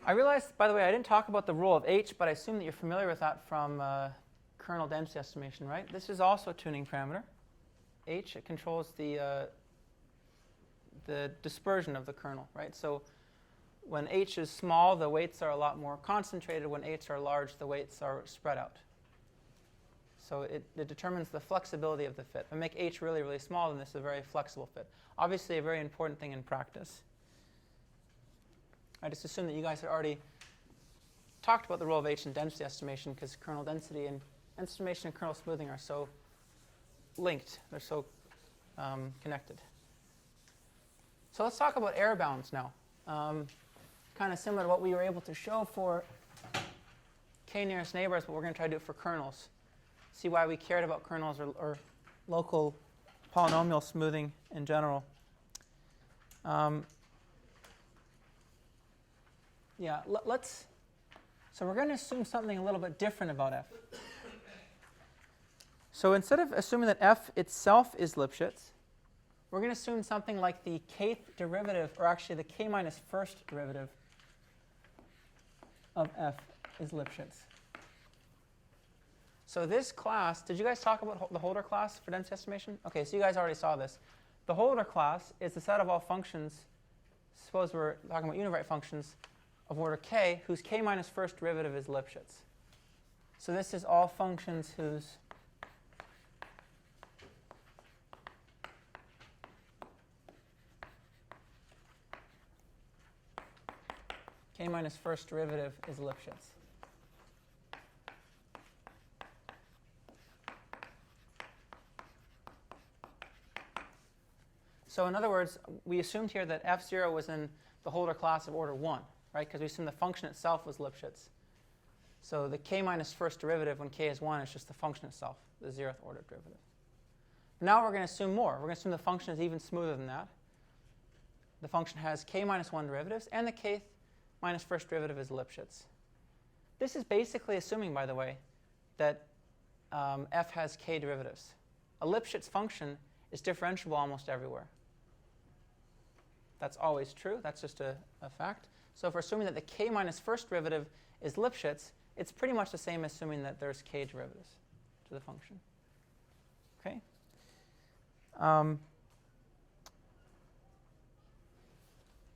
I realized, by the way, I didn't talk about the rule of h, but I assume that you're familiar with that from kernel density estimation, right? This is also a tuning parameter. H, it controls the dispersion of the kernel, right? So when h is small, the weights are a lot more concentrated. When h are large, the weights are spread out. So it determines the flexibility of the fit. If I make h really, really small, then this is a very flexible fit. Obviously, a very important thing in practice. I just assume that you guys had already talked about the role of h in density estimation because kernel density and estimation and kernel smoothing are so linked. They're so connected. So let's talk about error bounds now. Kind of similar to what we were able to show for k nearest neighbors, but we're going to try to do it for kernels. See why we cared about kernels or local polynomial smoothing in general. So we're going to assume something a little bit different about f. So instead of assuming that f itself is Lipschitz, we're going to assume something like the kth derivative, or actually the k minus first derivative of f is Lipschitz. So this class, did you guys talk about the Holder class for density estimation? OK, so you guys already saw this. The Holder class is the set of all functions, suppose we're talking about univariate functions, of order k, whose k minus first derivative is Lipschitz. So this is all functions whose k minus first derivative is Lipschitz. So in other words, we assumed here that f0 was in the Holder class of order 1. Right, because we assume the function itself was Lipschitz. So the k minus first derivative when k is 1 is just the function itself, the 0th order derivative. Now we're going to assume more. We're going to assume the function is even smoother than that. The function has k minus 1 derivatives, and the k minus first derivative is Lipschitz. This is basically assuming, by the way, that f has k derivatives. A Lipschitz function is differentiable almost everywhere. That's always true. That's just a fact. So if we're assuming that the k minus first derivative is Lipschitz, it's pretty much the same as assuming that there's k derivatives to the function. Okay.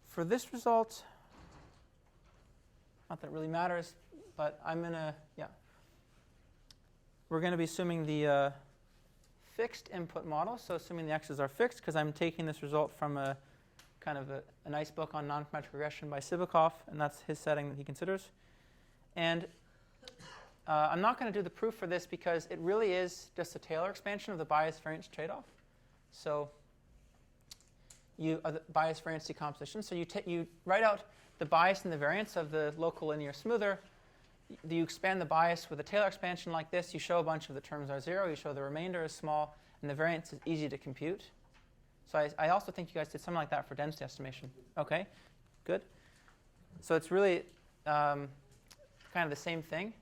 For this result, not that it really matters, but I'm going to, we're going to be assuming the fixed input model. So assuming the x's are fixed, because I'm taking this result from a kind of a nice book on nonparametric regression by Sibikov, and that's his setting that he considers. And I'm not going to do the proof for this because it really is just a Taylor expansion of the bias-variance tradeoff. So the bias-variance decomposition. So you write out the bias and the variance of the local linear smoother. You expand the bias with a Taylor expansion like this. You show a bunch of the terms are 0. You show the remainder is small. And the variance is easy to compute. So I also think you guys did something like that for density estimation. OK, good. So it's really kind of the same thing.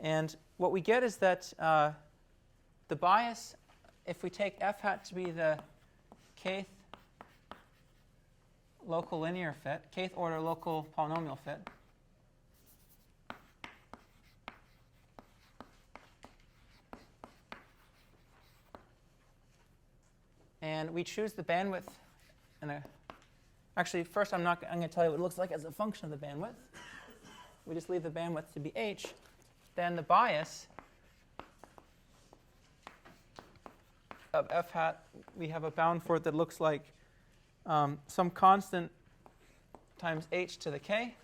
And what we get is that the bias, if we take f hat to be the kth local linear fit, kth order local polynomial fit, and we choose the bandwidth. Actually, first I'm going to tell you what it looks like as a function of the bandwidth. We just leave the bandwidth to be h. Then the bias of f hat, we have a bound for it that looks like some constant times h to the k.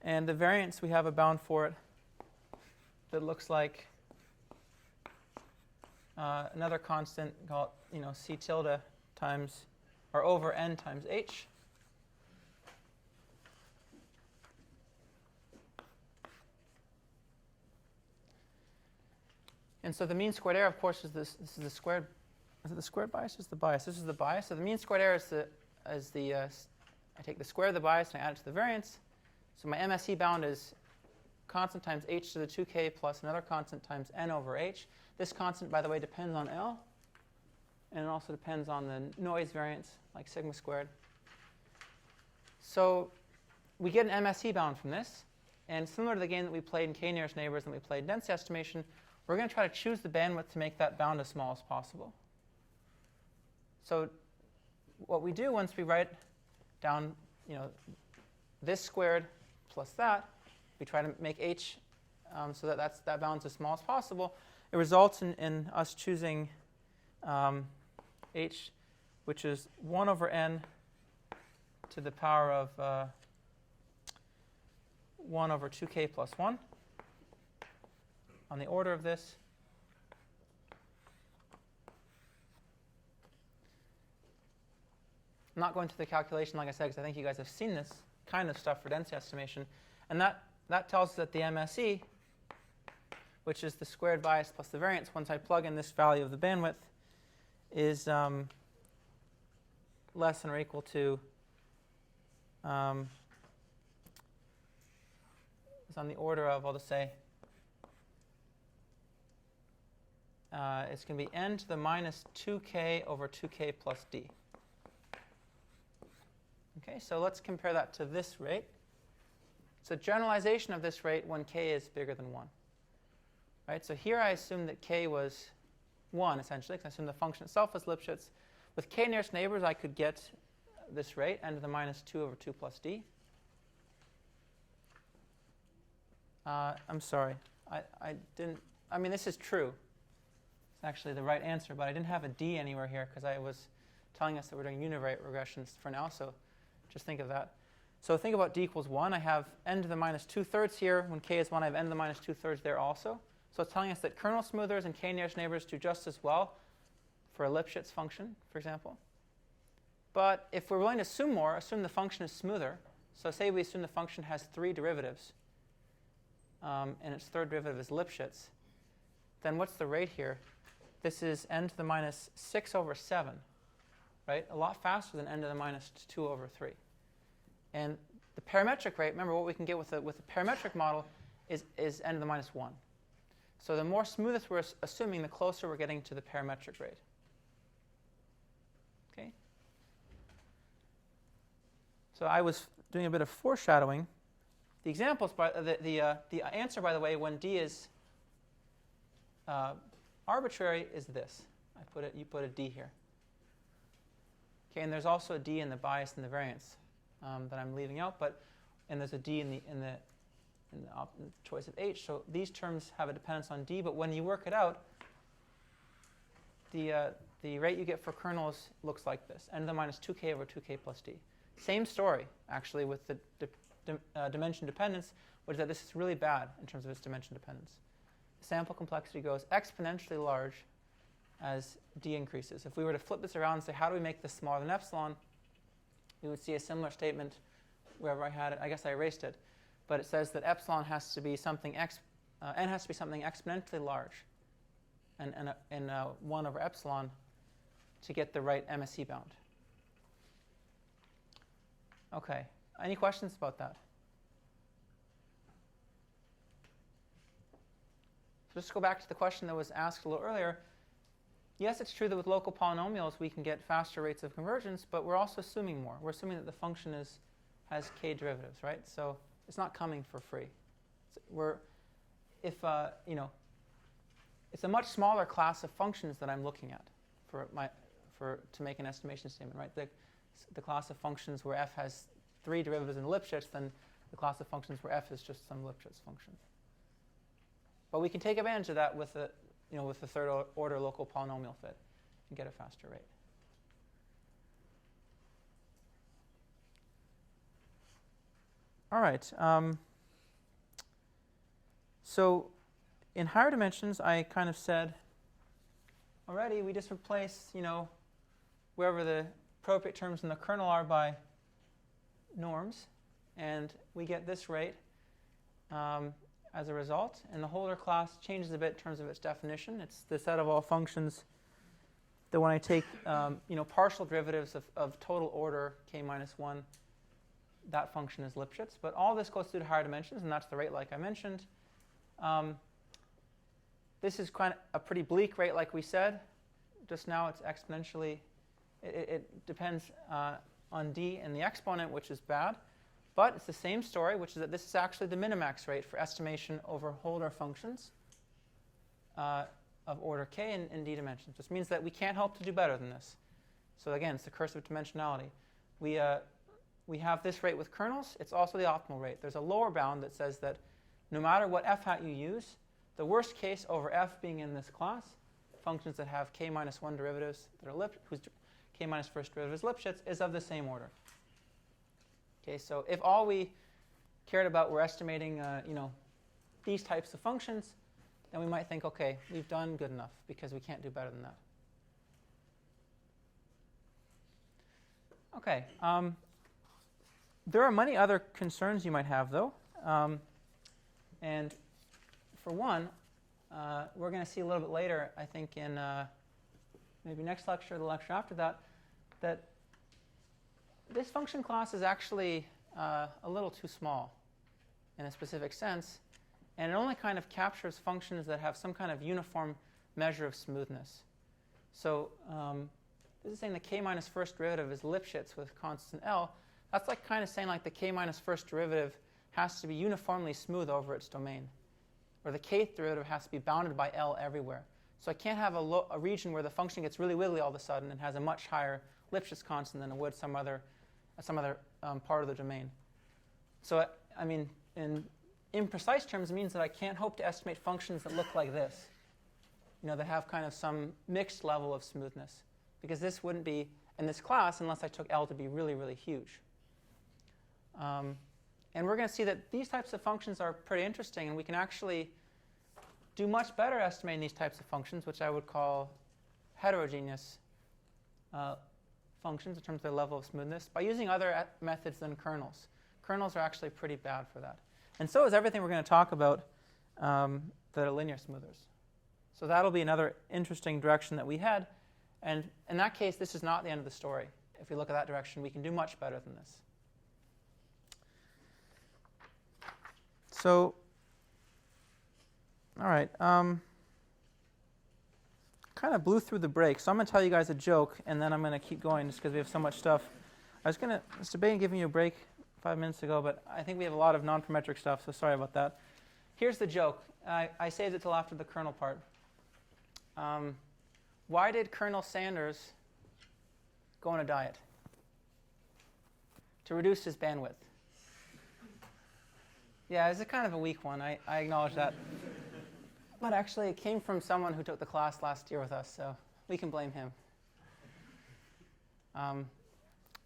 And the variance, we have a bound for it that looks like another constant called c tilde times or over n times h. And so the mean squared error, of course, is this is the squared. Is it the squared bias? Is the bias? This is the bias. So the mean squared error is the I take the square of the bias and I add it to the variance. So my MSE bound is constant times h to the 2k plus another constant times n over h. This constant, by the way, depends on L. And it also depends on the noise variance, like sigma squared. So we get an MSE bound from this. And similar to the game that we played in k-nearest neighbors and we played in density estimation, we're going to try to choose the bandwidth to make that bound as small as possible. So what we do once we write down this squared plus that, we try to make h so that that bound's as small as possible. It results in us choosing h, which is 1 over n to the power of 1 over 2k plus 1 on the order of this. I'm not going through the calculation, like I said, because I think you guys have seen this kind of stuff for density estimation. And that tells us that the MSE, which is the squared bias plus the variance, once I plug in this value of the bandwidth, is less than or equal to, is on the order of, I'll just say, it's going to be n to the minus 2k over 2k plus d. Okay, so let's compare that to this rate. It's a generalization of this rate when k is bigger than 1. Right, so here I assume that k was 1, essentially, because I assume the function itself was Lipschitz. With k nearest neighbors, I could get this rate, n to the minus 2 over 2 plus d. I'm sorry. I didn't. I mean, this is true. It's actually the right answer, but I didn't have a d anywhere here because I was telling us that we're doing univariate regressions for now, so just think of that. So think about d equals 1. I have n to the minus 2/3 here. When k is 1, I have n to the minus 2/3 there also. So it's telling us that kernel smoothers and k nearest neighbors do just as well for a Lipschitz function, for example. But if we're willing to assume more, assume the function is smoother. So say we assume the function has 3 derivatives, and its third derivative is Lipschitz. Then what's the rate here? This is n to the minus 6 over 7, right? A lot faster than n to the minus 2 over 3. And the parametric rate, remember what we can get with the parametric model is n to the minus 1. So the more smoothest we're assuming, the closer we're getting to the parametric rate. Okay? So I was doing a bit of foreshadowing. The examples, the answer, by the way, when d is arbitrary is this. You put a d here. Okay, and there's also a d in the bias and the variance that I'm leaving out, and there's a d in the choice of h. So these terms have a dependence on d, but when you work it out, the the rate you get for kernels looks like this, n to the minus 2k over 2k plus d. Same story, actually, with the dimension dependence, which is that this is really bad in terms of its dimension dependence. The sample complexity grows exponentially large as d increases. If we were to flip this around and say, how do we make this smaller than epsilon, we would see a similar statement wherever I had it. I guess I erased it. But it says that epsilon has to be something, n has to be something exponentially large, and 1 over epsilon to get the right MSE bound. OK. Any questions about that? So just to go back to the question that was asked a little earlier. Yes, it's true that with local polynomials we can get faster rates of convergence, but we're also assuming more. We're assuming that the function has k derivatives, right? So it's not coming for free. It's a much smaller class of functions that I'm looking at to make an estimation statement, right? The class of functions where f has 3 derivatives in Lipschitz than the class of functions where f is just some Lipschitz function. But we can take advantage of that with the third order local polynomial fit and get a faster rate. All right. So in higher dimensions, I kind of said already we just replace, wherever the appropriate terms in the kernel are by norms, and we get this rate as a result. And the Holder class changes a bit in terms of its definition. It's the set of all functions that when I take partial derivatives of total order k minus 1, that function is Lipschitz. But all this goes through to higher dimensions, and that's the rate like I mentioned. This is kind of a pretty bleak rate, like we said. Just now it's exponentially. It depends on d and the exponent, which is bad. But it's the same story, which is that this is actually the minimax rate for estimation over Holder functions of order k in d dimensions. This means that we can't hope to do better than this. So again, it's the curse of dimensionality. We have this rate with kernels. It's also the optimal rate. There's a lower bound that says that no matter what f hat you use, the worst case over f being in this class, functions that have k minus 1 derivatives that are whose k minus first derivative is Lipschitz, is of the same order. Okay, so if all we cared about were estimating, these types of functions, then we might think, okay, we've done good enough because we can't do better than that. Okay. There are many other concerns you might have, though. And for one, we're going to see a little bit later, I think, in maybe next lecture or the lecture after that, that this function class is actually a little too small in a specific sense. And it only kind of captures functions that have some kind of uniform measure of smoothness. So this is saying the k minus first derivative is Lipschitz with constant L. That's like kind of saying like the k minus first derivative has to be uniformly smooth over its domain. Or the kth derivative has to be bounded by L everywhere. So I can't have a region where the function gets really wiggly all of a sudden and has a much higher Lipschitz constant than it would some other part of the domain. So I mean, in imprecise terms, it means that I can't hope to estimate functions that look like this, that have kind of some mixed level of smoothness, because this wouldn't be in this class unless I took L to be really, really huge. And we're going to see that these types of functions are pretty interesting, and we can actually do much better estimating these types of functions, which I would call heterogeneous functions in terms of their level of smoothness, by using other methods than kernels. Kernels are actually pretty bad for that. And so is everything we're going to talk about that are linear smoothers. So that'll be another interesting direction that we head. And in that case, this is not the end of the story. If we look at that direction, we can do much better than this. So, all right. Kind of blew through the break. So I'm going to tell you guys a joke, and then I'm going to keep going just because we have so much stuff. I was debating giving you a break 5 minutes ago, but I think we have a lot of non-parametric stuff, so sorry about that. Here's the joke. I saved it till after the kernel part. Why did Colonel Sanders go on a diet? To reduce his bandwidth. Yeah, it's a kind of a weak one. I acknowledge that. But actually, it came from someone who took the class last year with us, so we can blame him. All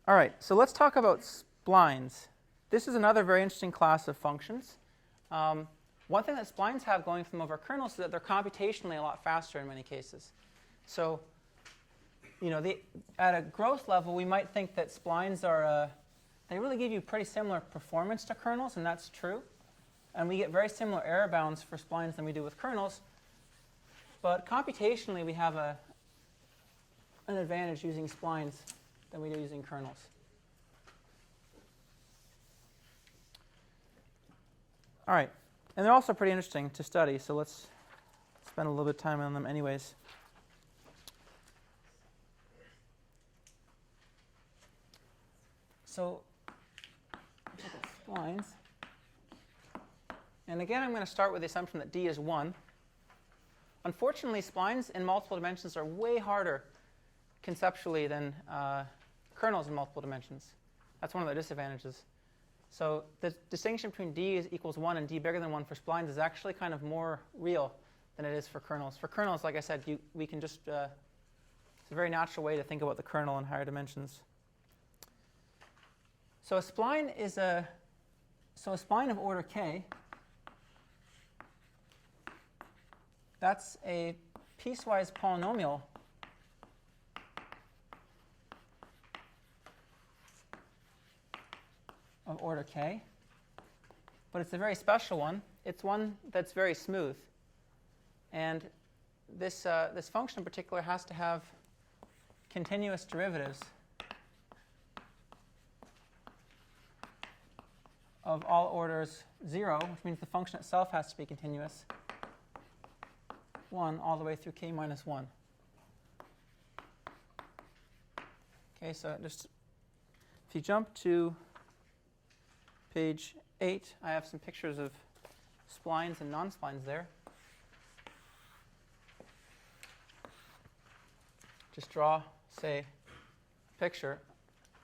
right, so let's talk about splines. This is another very interesting class of functions. One thing that splines have going for them over kernels is that they're computationally a lot faster in many cases. So, at a growth level, we might think that splines are, they really give you pretty similar performance to kernels, and that's true. And we get very similar error bounds for splines than we do with kernels. But computationally, we have an advantage using splines than we do using kernels. All right, and they're also pretty interesting to study, so let's spend a little bit of time on them anyways. So let's look at splines. And again, I'm going to start with the assumption that D is 1. Unfortunately, splines in multiple dimensions are way harder conceptually than kernels in multiple dimensions. That's one of the disadvantages. So the distinction between D equals 1 and D bigger than 1 for splines is actually kind of more real than it is for kernels. For kernels, like I said, we can just, it's a very natural way to think about the kernel in higher dimensions. So a spline is a spline of order k. That's a piecewise polynomial of order k, but it's a very special one. It's one that's very smooth, and this function in particular has to have continuous derivatives of all orders 0, which means the function itself has to be continuous, 1 all the way through k minus 1. Okay, so just if you jump to page 8, I have some pictures of splines and non-splines there. Just draw, say, a picture.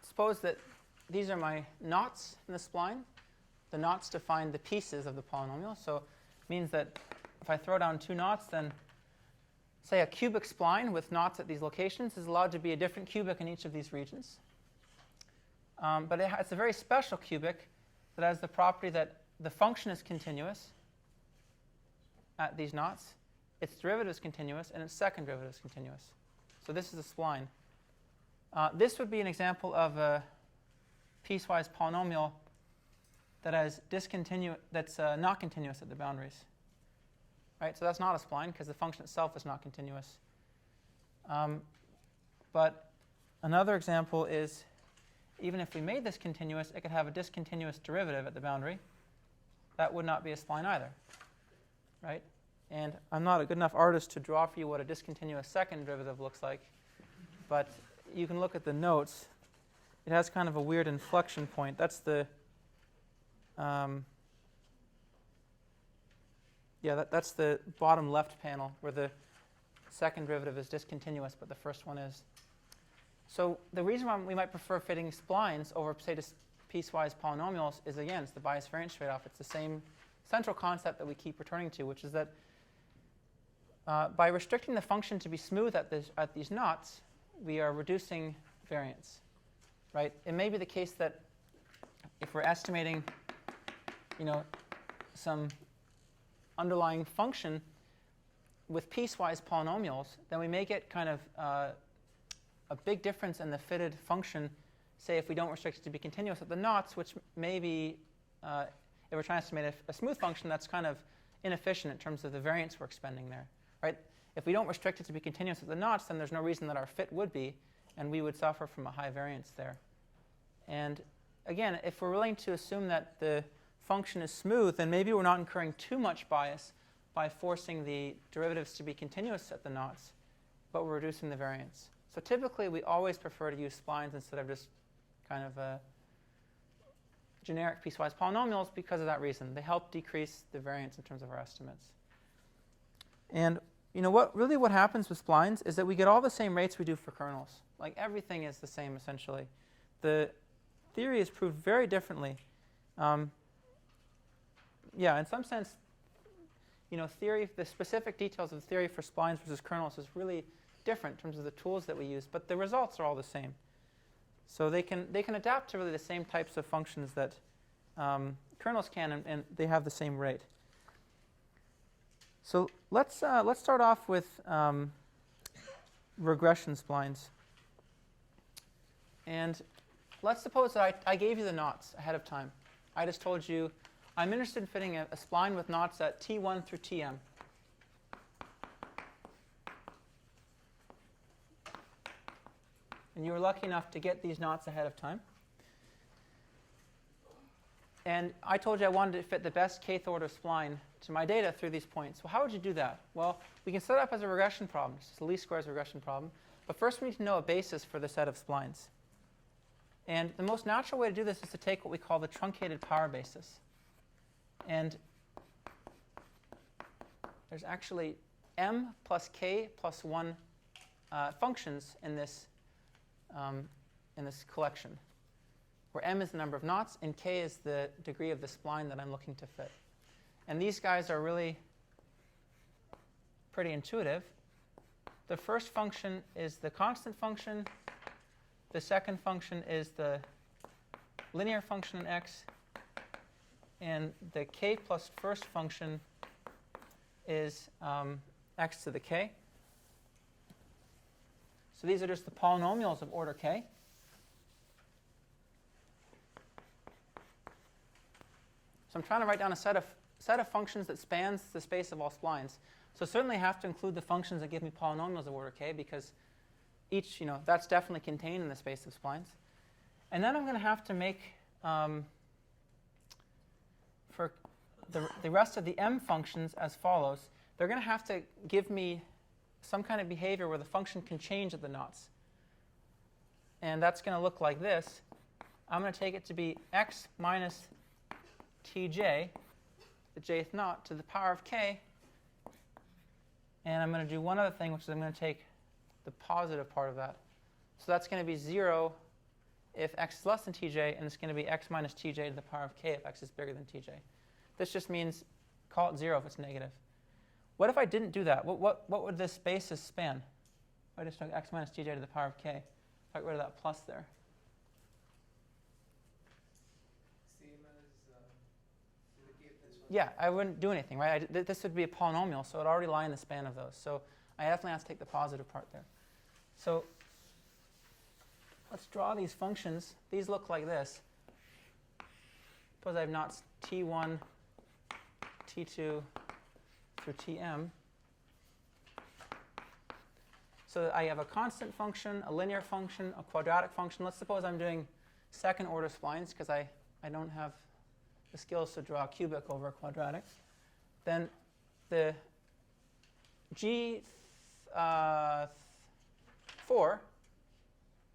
Suppose that these are my knots in the spline. The knots define the pieces of the polynomial. So it means that if I throw down 2 knots, then say a cubic spline with knots at these locations is allowed to be a different cubic in each of these regions. But it's a very special cubic that has the property that the function is continuous at these knots, its derivative is continuous, and its second derivative is continuous. So this is a spline. This would be an example of a piecewise polynomial that has that's not continuous at the boundaries. Right? So that's not a spline because the function itself is not continuous. But another example is, even if we made this continuous, it could have a discontinuous derivative at the boundary. That would not be a spline either. Right? And I'm not a good enough artist to draw for you what a discontinuous second derivative looks like. But you can look at the notes. It has kind of a weird inflection point. That's the that's the bottom left panel where the second derivative is discontinuous, but the first one is. So the reason why we might prefer fitting splines over, say, just piecewise polynomials is, again, it's the bias-variance trade-off. It's the same central concept that we keep returning to, which is that by restricting the function to be smooth at these knots, we are reducing variance. Right? It may be the case that if we're estimating, some underlying function with piecewise polynomials, then we may get kind of a big difference in the fitted function, say if we don't restrict it to be continuous at the knots, which may be, if we're trying to estimate a smooth function, that's kind of inefficient in terms of the variance we're expending there. Right? If we don't restrict it to be continuous at the knots, then there's no reason that our fit would be, and we would suffer from a high variance there. And again, if we're willing to assume that the function is smooth, then maybe we're not incurring too much bias by forcing the derivatives to be continuous at the knots, but we're reducing the variance. So typically, we always prefer to use splines instead of just kind of generic piecewise polynomials because of that reason. They help decrease the variance in terms of our estimates. And what happens with splines is that we get all the same rates we do for kernels. Like everything is the same essentially. The theory is proved very differently. In some sense, the specific details of the theory for splines versus kernels is really different in terms of the tools that we use, but the results are all the same. So they can adapt to really the same types of functions that kernels can, and they have the same rate. So let's start off with regression splines. And let's suppose that I gave you the knots ahead of time. I just told you I'm interested in fitting a spline with knots at T1 through Tm. And you were lucky enough to get these knots ahead of time. And I told you I wanted to fit the best kth order spline to my data through these points. Well, how would you do that? Well, we can set it up as a regression problem. It's a least squares regression problem. But first we need to know a basis for the set of splines. And the most natural way to do this is to take what we call the truncated power basis. And there's actually m plus k plus 1 functions in this collection, where m is the number of knots and k is the degree of the spline that I'm looking to fit. And these guys are really pretty intuitive. The first function is the constant function. The second function is the linear function in x. And the k plus first function is x to the k. So these are just the polynomials of order k. So I'm trying to write down a set of functions that spans the space of all splines. So certainly I have to include the functions that give me polynomials of order k, because each, that's definitely contained in the space of splines. And then I'm going to have to make, for the rest of the m functions as follows. They're going to have to give me some kind of behavior where the function can change at the knots. And that's going to look like this. I'm going to take it to be x minus tj, the jth knot, to the power of k. And I'm going to do one other thing, which is I'm going to take the positive part of that. So that's going to be 0 if x is less than tj, and it's going to be x minus tj to the power of k if x is bigger than tj. This just means call it 0 if it's negative. What if I didn't do that? What would this basis span? If I just took x minus tj to the power of k, if I got rid of that plus there. Yeah, I wouldn't do anything, right? This would be a polynomial, so it would already lie in the span of those. So I definitely have to take the positive part there. So let's draw these functions. These look like this. Suppose I have knots t1, t2 through tm. So I have a constant function, a linear function, a quadratic function. Let's suppose I'm doing second order splines, because I don't have the skills to draw a cubic over a quadratic. Then the G4,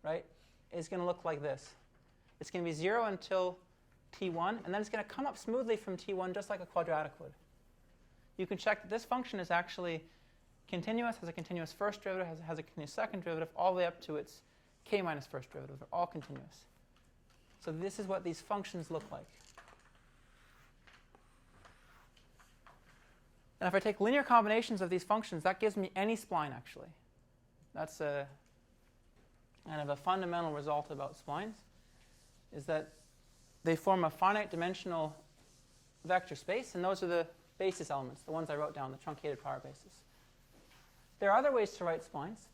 right, is going to look like this. It's going to be 0 until t1, and then it's going to come up smoothly from t1 just like a quadratic would. You can check that this function is actually continuous, has a continuous first derivative, has a continuous second derivative, all the way up to its k minus first derivative. They're all continuous. So this is what these functions look like. And if I take linear combinations of these functions, that gives me any spline, actually. That's a kind of a fundamental result about splines, is that they form a finite dimensional vector space, and those are the basis elements, the ones I wrote down, the truncated power basis. There are other ways to write splines,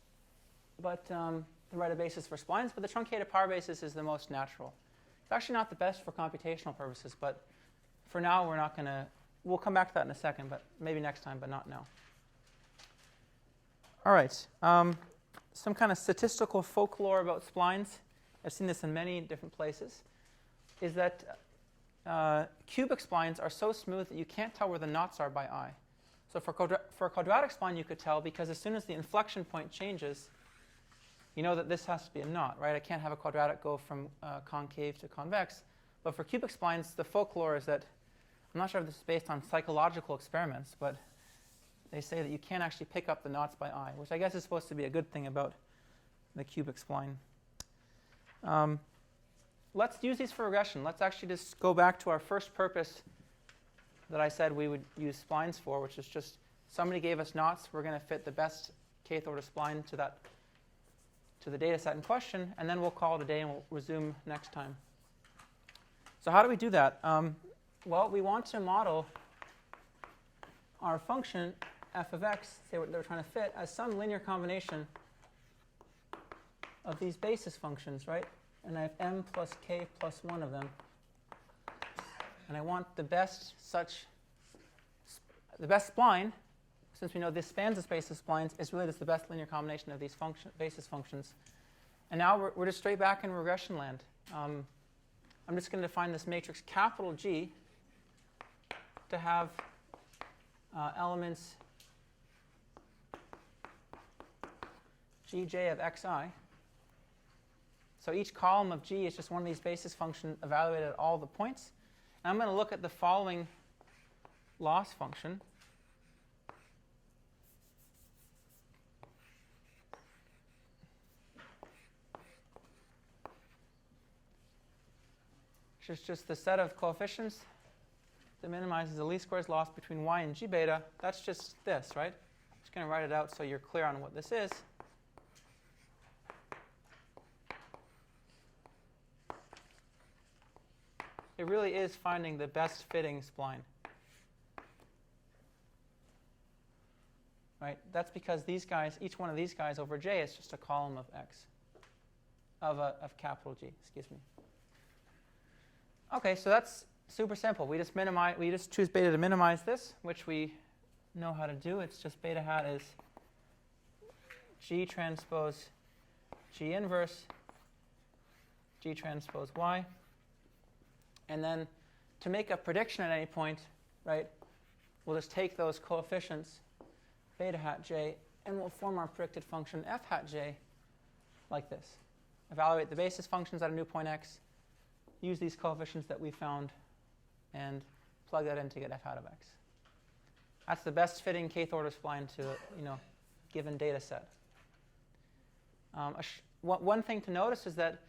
but to write a basis for splines, but the truncated power basis is the most natural. It's actually not the best for computational purposes, but for now we're not going to. We'll come back to that in a second, but maybe next time, but not now. All right. Some kind of statistical folklore about splines, I've seen this in many different places, is that cubic splines are so smooth that you can't tell where the knots are by eye. So for a quadratic spline, you could tell, because as soon as the inflection point changes, you know that this has to be a knot, right? I can't have a quadratic go from concave to convex. But for cubic splines, the folklore is that, I'm not sure if this is based on psychological experiments, but they say that you can't actually pick up the knots by eye, which I guess is supposed to be a good thing about the cubic spline. Let's use these for regression. Let's actually just go back to our first purpose that I said we would use splines for, which is just somebody gave us knots. We're going to fit the best kth order spline to that to the data set in question, and then we'll call it a day and we'll resume next time. So how do we do that? Well, we want to model our function f of x, say what they're trying to fit, as some linear combination of these basis functions, right? And I have m plus k plus 1 of them. And I want the best spline, since we know this spans the space of splines, is really just the best linear combination of these basis functions. And now we're just straight back in regression land. I'm just going to define this matrix capital G to have elements Gj of xi. So each column of G is just one of these basis functions evaluated at all the points. And I'm going to look at the following loss function. Which is just the set of coefficients that minimizes the least squares loss between y and g beta. That's just this, right? I'm just going to write it out so you're clear on what this is. It really is finding the best fitting spline. Right? That's because these guys, each one of these guys over J is just a column of x, of capital G, excuse me. Okay, so that's super simple. We just choose beta to minimize this, which we know how to do. It's just beta hat is G transpose G inverse G transpose Y. And then to make a prediction at any point, right, we'll just take those coefficients, beta hat j, and we'll form our predicted function f hat j like this. Evaluate the basis functions at a new point x, use these coefficients that we found, and plug that in to get f hat of x. That's the best fitting kth order spline to a given data set. One thing to notice is that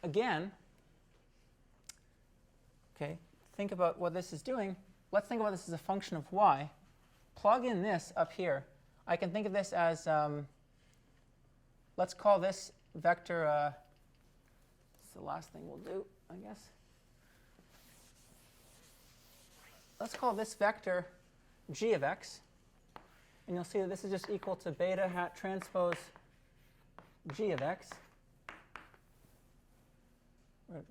again, okay, think about what this is doing. Let's think about this as a function of y. Plug in this up here. I can think of this as, let's call this vector, it's the last thing we'll do, I guess. Let's call this vector g of x. And you'll see that this is just equal to beta hat transpose g of x.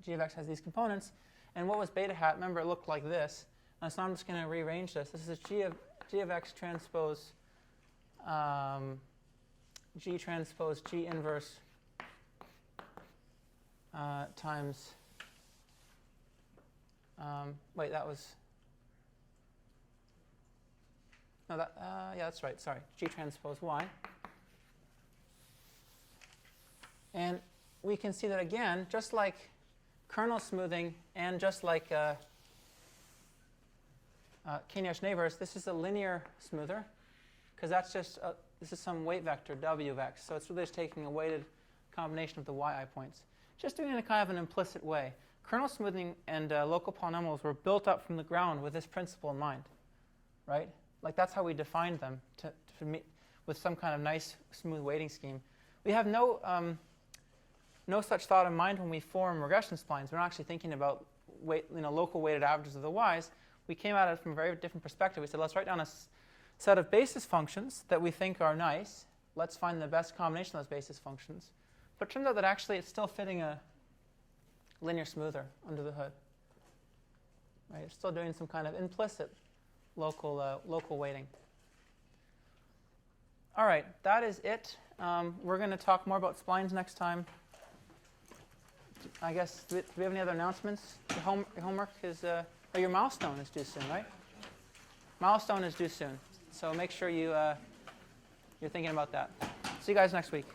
G of x has these components. And what was beta hat? Remember, it looked like this. And so I'm just going to rearrange this. This is G of x transpose G transpose G inverse times, wait, that was, no, that, yeah, that's right, sorry, G transpose Y. And we can see that again, just like kernel smoothing and just like k-niche neighbors, this is a linear smoother because that's just this is some weight vector w of x. So it's really just taking a weighted combination of the yi points. Just doing it in a kind of an implicit way. Kernel smoothing and local polynomials were built up from the ground with this principle in mind, right? Like that's how we defined them with some kind of nice smooth weighting scheme. We have no such thought in mind when we form regression splines. We're not actually thinking about local weighted averages of the y's. We came at it from a very different perspective. We said, let's write down a set of basis functions that we think are nice. Let's find the best combination of those basis functions. But it turns out that actually it's still fitting a linear smoother under the hood. Right? It's still doing some kind of implicit local weighting. All right, that is it. We're going to talk more about splines next time. I guess, do we have any other announcements? Your homework is, or your milestone is due soon, right? Milestone is due soon. So make sure you're thinking about that. See you guys next week.